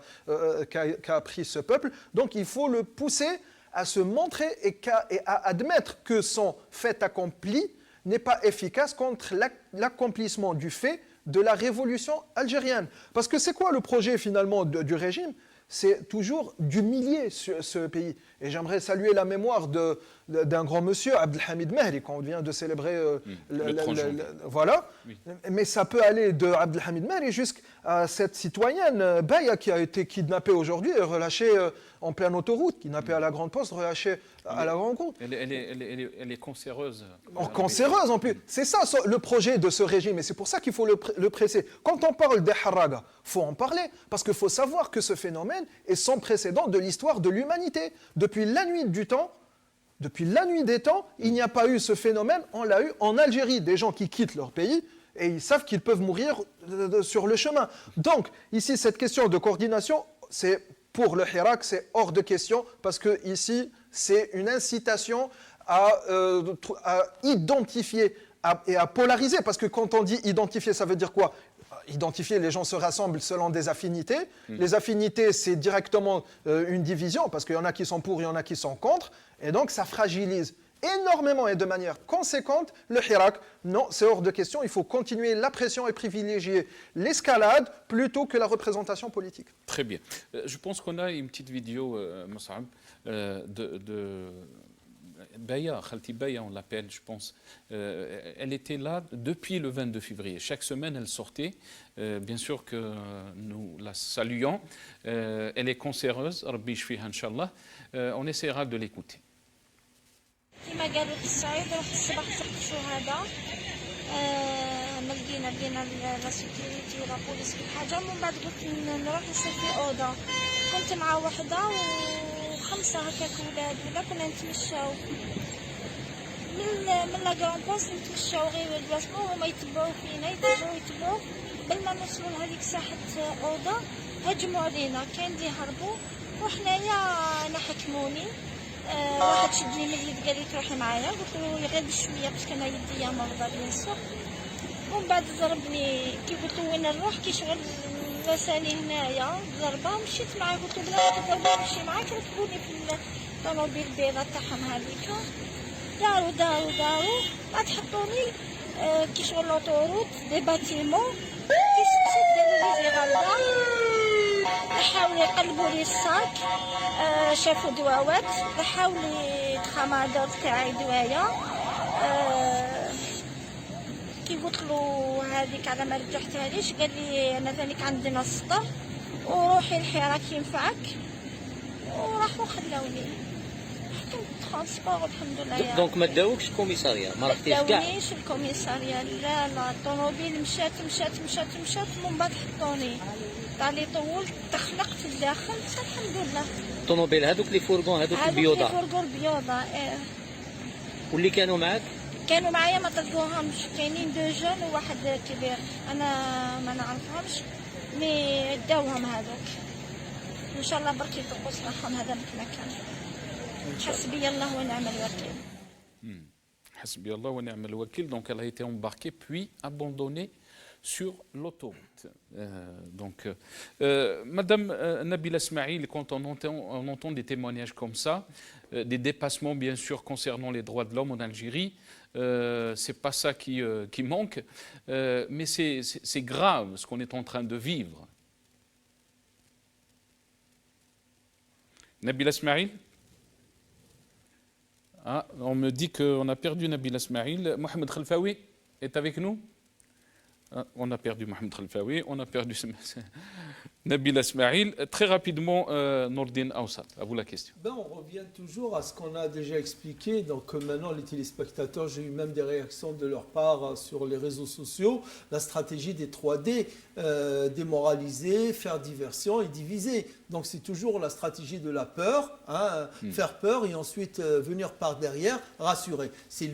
appris ce peuple. Donc il faut le pousser à se montrer et à admettre que son fait accompli n'est pas efficace contre l'accomplissement du fait de la révolution algérienne. Parce que c'est quoi le projet finalement du régime? C'est toujours d'humilier ce pays. Et j'aimerais saluer la mémoire d'un grand monsieur, Abdelhamid Mehri, qu'on vient de célébrer. Voilà. Oui. Mais ça peut aller de Abdelhamid Mehri jusqu'à cette citoyenne, Baya, qui a été kidnappée aujourd'hui et relâchée en pleine autoroute, kidnappée à la Grande Poste, relâchée à la Grande Route. Elle est cancéreuse. Cancéreuse, en plus. C'est ça le projet de ce régime, et c'est pour ça qu'il faut le presser. Quand on parle des Haraga, il faut en parler, parce qu'il faut savoir que ce phénomène est sans précédent de l'histoire de l'humanité. Depuis la nuit des temps, il n'y a pas eu ce phénomène. On l'a eu en Algérie, des gens qui quittent leur pays et ils savent qu'ils peuvent mourir sur le chemin. Donc, ici, cette question de coordination, c'est pour le Hirak, c'est hors de question, parce que ici, c'est une incitation à identifier et à polariser. Parce que quand on dit identifier, ça veut dire quoi? Identifier, les gens se rassemblent selon des affinités. Les affinités, c'est directement une division, parce qu'il y en a qui sont pour, il y en a qui sont contre. Et donc, ça fragilise énormément et de manière conséquente le Hirak. Non, c'est hors de question. Il faut continuer la pression et privilégier l'escalade plutôt que la représentation politique. Très bien. Je pense qu'on a une petite vidéo, Moussab, de Baya, Khalti Baya, on l'appelle, je pense. Elle était là depuis le 22 février. Chaque semaine, elle sortait. Bien sûr que nous la saluons. Elle est cancéreuse. Rabbi Shfiha, Inch'Allah. On essaiera de l'écouter. كما قالوا في الصعيد رحت الصباح سقت شهداء ما لقينا لا سيكوريتي ولا بوليس في حاجه ومن بعد قلت نروح نشوف في اوضه كنت مع وحده وخمسه هكاك ولاد ولا كنا نتمشاو من لا كرون بوست نتمشاو غير البلاصمون وهما يتبعوا فينا يتبعوا قبل ما نوصلوا لهذيك ساحه اوضه هجموا علينا كاين اللي هربوا وحنايا انا حكموني واحد شدني من اليد قال لي تروحي معايا قلت له غير بشويه باش كان يدي مرضى بيان سور ومن بعد ضربني كي قلت له وين نروح كي شغل لساني هنايا ضربه مشيت معاه قلت له بلا تضربني نمشي معاك ركبوني الطوموبيل البيضاء تاعهم هذيك داروا بعد حطوني كي شغل لوطوروت دي باتيمون كي سقسيت داروا لي غلطة حاولوا يقلبوا لي الصاك شافوا دواوات حاولوا الخمادر تاعي دوايا كي قلت له هذيك على ما رجعتهاليش قال لي انا ثانيك عندنا السطر وروحي الحراك ينفعك وراحوا خلاوني حكمت ترونسبور الحمد لله يعني. دونك ما داوكش الكوميساريه ما رحتيش كاع؟ ما داونيش الكوميساريه لا الطوموبيل مشات من بعد حطوني طالي طول تخلقت الداخل الحمد لله. الطوموبيل هذوك لي فورغون هذوك البيوضه هذوك لي فورغون بيوضه واللي كانوا معاك؟ كانوا معايا ما طلقوهمش كاينين دو جون وواحد كبير انا ما نعرفهمش مي داوهم هذوك ان شاء الله بركي يطلقوا سراحهم هذا المكان. حسبي الله ونعم الوكيل. حسبي الله ونعم الوكيل. Donc elle a été embarquée puis abandonnée sur l'autoroute. Madame Nabila Ismail, quand on entend des témoignages comme ça, des dépassements bien sûr concernant les droits de l'homme en Algérie, c'est pas ça qui manque, mais c'est grave ce qu'on est en train de vivre. Nabila Ismail? Ah, on me dit qu'on a perdu Nabila Ismail. Mohamed Khelfaoui est avec nous? Ah, on a perdu Mohamed Khelfaoui, on a perdu Nabila Ismail. Très rapidement, Nourdine Aoussat, à vous la question. On revient toujours à ce qu'on a déjà expliqué. Donc maintenant, les téléspectateurs, j'ai eu même des réactions de leur part sur les réseaux sociaux. La stratégie des 3D, démoraliser, faire diversion et diviser. Donc c'est toujours la stratégie de la peur, faire peur et ensuite venir par derrière, rassurer. C'est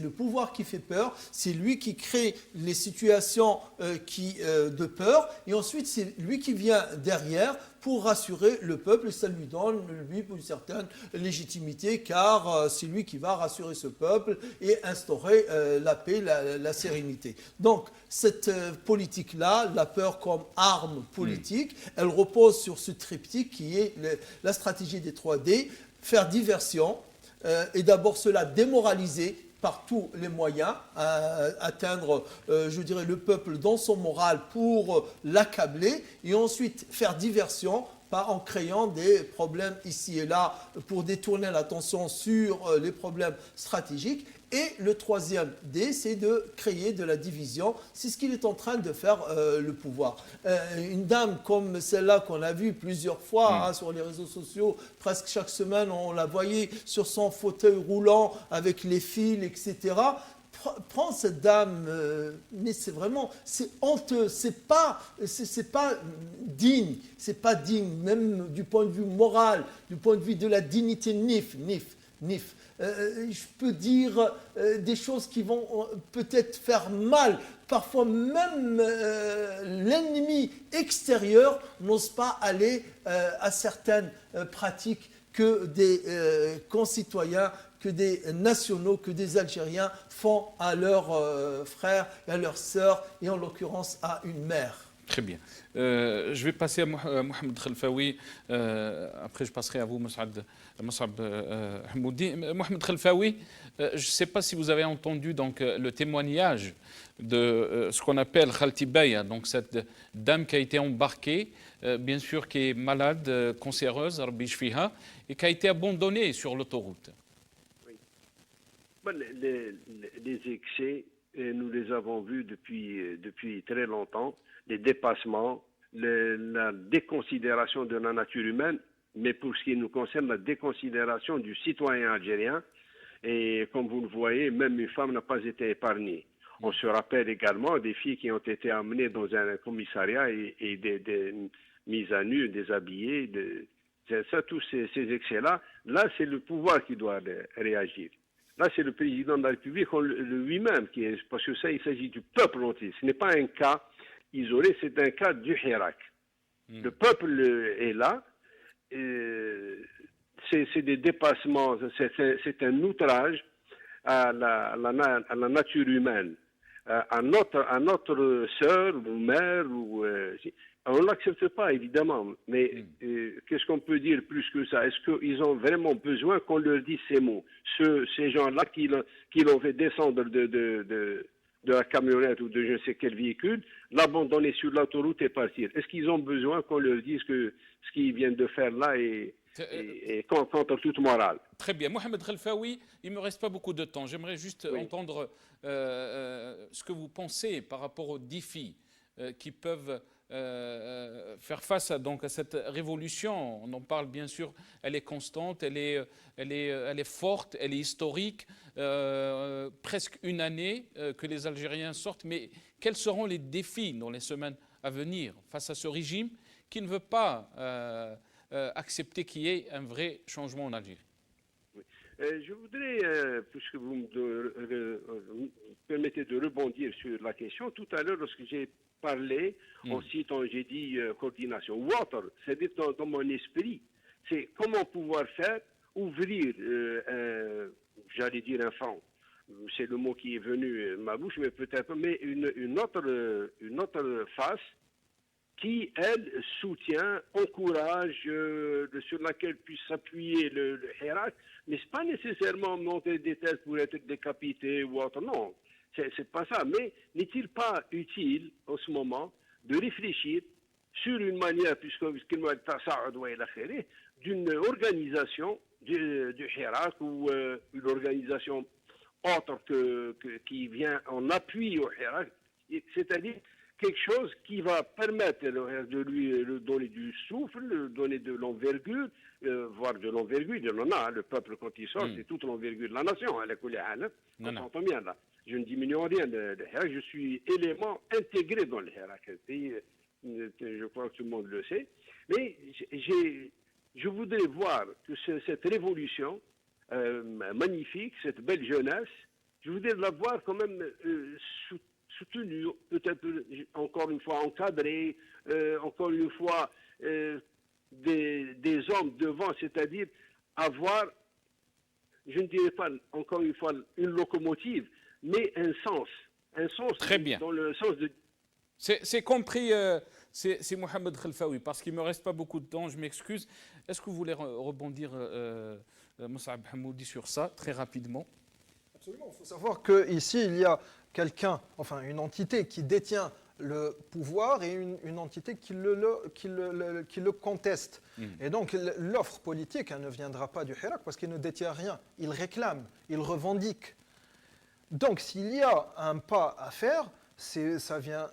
le pouvoir qui fait peur, c'est lui qui crée les situations de peur et ensuite c'est lui qui vient derrière pour rassurer le peuple et ça lui donne, une certaine légitimité car c'est lui qui va rassurer ce peuple et instaurer la paix, la sérénité. Donc cette politique-là, la peur comme arme politique, elle repose sur ce triptyque qui est la stratégie des 3D, faire diversion et d'abord cela démoraliser par tous les moyens, atteindre, je dirais, le peuple dans son moral pour l'accabler, et ensuite faire diversion en créant des problèmes ici et là pour détourner l'attention sur les problèmes stratégiques. Et le troisième D, c'est de créer de la division. C'est ce qu'il est en train de faire le pouvoir. Une dame comme celle-là qu'on a vue plusieurs fois sur les réseaux sociaux, presque chaque semaine, on la voyait sur son fauteuil roulant avec les fils, etc. Prends cette dame, mais c'est honteux, c'est pas digne, même du point de vue moral, du point de vue de la dignité, nif. Je peux dire des choses qui vont peut-être faire mal. Parfois même l'ennemi extérieur n'ose pas aller à certaines pratiques que des concitoyens, que des nationaux, que des Algériens font à leurs frères et à leurs sœurs, et en l'occurrence à une mère. Très bien. Je vais passer à Mohamed Khelfaoui. Après, je passerai à vous, Moussab Hamoudi. Mohamed Khelfaoui, je ne sais pas si vous avez entendu donc, le témoignage de ce qu'on appelle Khalti Baya, donc cette dame qui a été embarquée, bien sûr qui est malade, cancéreuse, Rabbi Shfiha, et qui a été abandonnée sur l'autoroute. Oui. Les excès, nous les avons vus depuis très longtemps. Les dépassements, la déconsidération de la nature humaine, mais pour ce qui nous concerne, la déconsidération du citoyen algérien. Et comme vous le voyez, même une femme n'a pas été épargnée. On se rappelle également des filles qui ont été amenées dans un commissariat et des mises à nu, déshabillées. Tous ces excès-là, là c'est le pouvoir qui doit réagir. Là c'est le président de la République lui-même, parce que ça il s'agit du peuple entier. Ce n'est pas un cas isolé, c'est un cas du Hirak. Le peuple est là, c'est des dépassements, c'est un outrage à la nature humaine. à notre sœur ou mère, on ne l'accepte pas, évidemment. Mais qu'est-ce qu'on peut dire plus que ça? Est-ce qu'ils ont vraiment besoin qu'on leur dise ces mots? Ces gens-là qui l'ont fait descendre de la camionnette ou de je ne sais quel véhicule, l'abandonner sur l'autoroute et partir. Est-ce qu'ils ont besoin qu'on leur dise que ce qu'ils viennent de faire là est contre toute morale? Très bien. Mohamed Khelfaoui, il ne me reste pas beaucoup de temps. J'aimerais juste entendre ce que vous pensez par rapport aux défis qui peuvent faire face à cette révolution. On en parle bien sûr, elle est constante, elle est forte, elle est historique. Presque une année que les Algériens sortent. Mais quels seront les défis dans les semaines à venir face à ce régime qui ne veut pas accepter qu'il y ait un vrai changement en Algérie? Je voudrais, puisque vous me permettez de rebondir sur la question, tout à l'heure, lorsque j'ai parlé, j'ai dit coordination. Water, c'est-à-dire dans mon esprit, c'est comment pouvoir faire ouvrir, j'allais dire un front. C'est le mot qui est venu à ma bouche, mais peut-être, mais une autre face qui, elle, soutient, encourage, sur laquelle puisse s'appuyer le Hirak, mais ce n'est pas nécessairement monter des têtes pour être décapité ou autre, non, c'est pas ça. Mais n'est-il pas utile, en ce moment, de réfléchir sur une manière, d'une organisation du Hirak ou une organisation autre qui vient en appui au Hirak, c'est-à-dire quelque chose qui va permettre de lui donner du souffle, de donner de l'envergure, voire de l'envergure, il en a, le peuple quand il sort, c'est toute l'envergure de la nation, on entend bien là. Je ne diminue rien de Hirak, je suis élément intégré dans le Hirak, je crois que tout le monde le sait, mais je voudrais voir que cette révolution magnifique, cette belle jeunesse, je voudrais la voir quand même soutenu, peut-être encore une fois encadré, encore une fois des hommes devant, c'est-à-dire avoir, je ne dirais pas encore une fois une locomotive, mais un sens Très bien. Dans le sens de... C'est compris, c'est Mohamed Khelfaoui, parce qu'il ne me reste pas beaucoup de temps, je m'excuse. Est-ce que vous voulez rebondir, Moussaab Hamoudi, sur ça, très rapidement? Absolument, il faut savoir qu'ici, il y a quelqu'un, enfin une entité qui détient le pouvoir et une entité qui le conteste. Et donc l'offre politique, elle ne viendra pas du Hirak parce qu'il ne détient rien. Il réclame, il revendique. Donc s'il y a un pas à faire, ça vient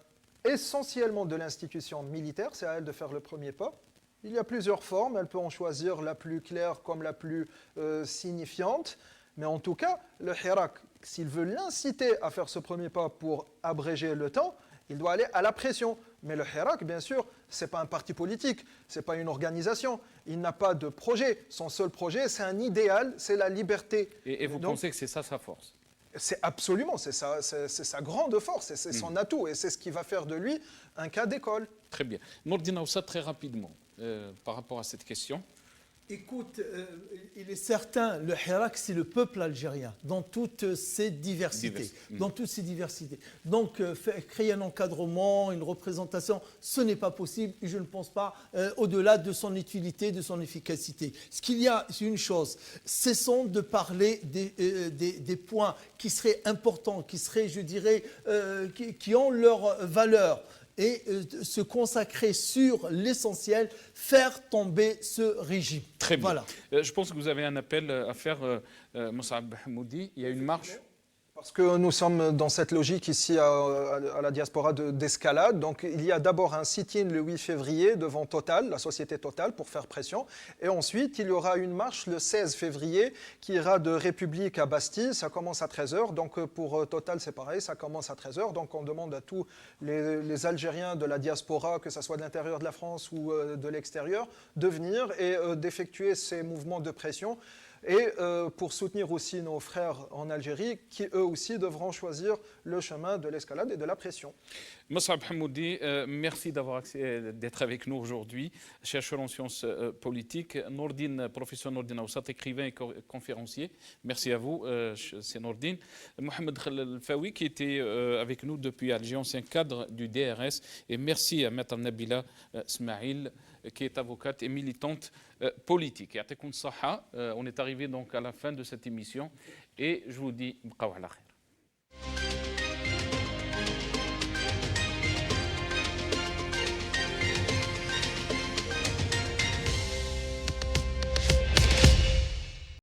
essentiellement de l'institution militaire, c'est à elle de faire le premier pas. Il y a plusieurs formes, elle peut en choisir la plus claire comme la plus signifiante. Mais en tout cas, le Hirak, s'il veut l'inciter à faire ce premier pas pour abréger le temps, il doit aller à la pression. Mais le Hirak, bien sûr, ce n'est pas un parti politique, ce n'est pas une organisation, il n'a pas de projet. Son seul projet, c'est un idéal, c'est la liberté. Et vous pensez que c'est ça sa force? C'est absolument, c'est sa grande force, c'est son atout, et c'est ce qui va faire de lui un cas d'école. Très bien. Nourdine Aoussa, très rapidement, par rapport à cette question. Écoute, il est certain, le Hirak, c'est le peuple algérien, dans toutes ses diversités. Donc, créer un encadrement, une représentation, ce n'est pas possible, et je ne pense pas au-delà de son utilité, de son efficacité. Ce qu'il y a, c'est une chose, cessons de parler des points qui seraient importants, qui seraient, je dirais, qui ont leur valeur. Et se consacrer sur l'essentiel, faire tomber ce régime. Très bien. Voilà. Je pense que vous avez un appel à faire, Moussaab Hamoudi. Il y a une marche. Parce que nous sommes dans cette logique ici à la diaspora d'escalade. Donc il y a d'abord un sit-in le 8 février devant Total, la société Total, pour faire pression. Et ensuite, il y aura une marche le 16 février qui ira de République à Bastille. Ça commence à 13h. Donc pour Total, c'est pareil, ça commence à 13h. Donc on demande à tous les Algériens de la diaspora, que ce soit de l'intérieur de la France ou de l'extérieur, de venir et d'effectuer ces mouvements de pression. et pour soutenir aussi nos frères en Algérie qui eux aussi devront choisir le chemin de l'escalade et de la pression. Moussab Hamoudi, merci d'être avec nous aujourd'hui, chercheur en sciences politiques. Nordine, professeur Nordine Aoussat, écrivain et conférencier. Merci à vous, c'est Nordine. Mohamed Khalfaoui qui était avec nous depuis Alger, ancien cadre du DRS. Et merci à Maître Nabila Smaïl, qui est avocate et militante politique. On est arrivé donc à la fin de cette émission et je vous dis,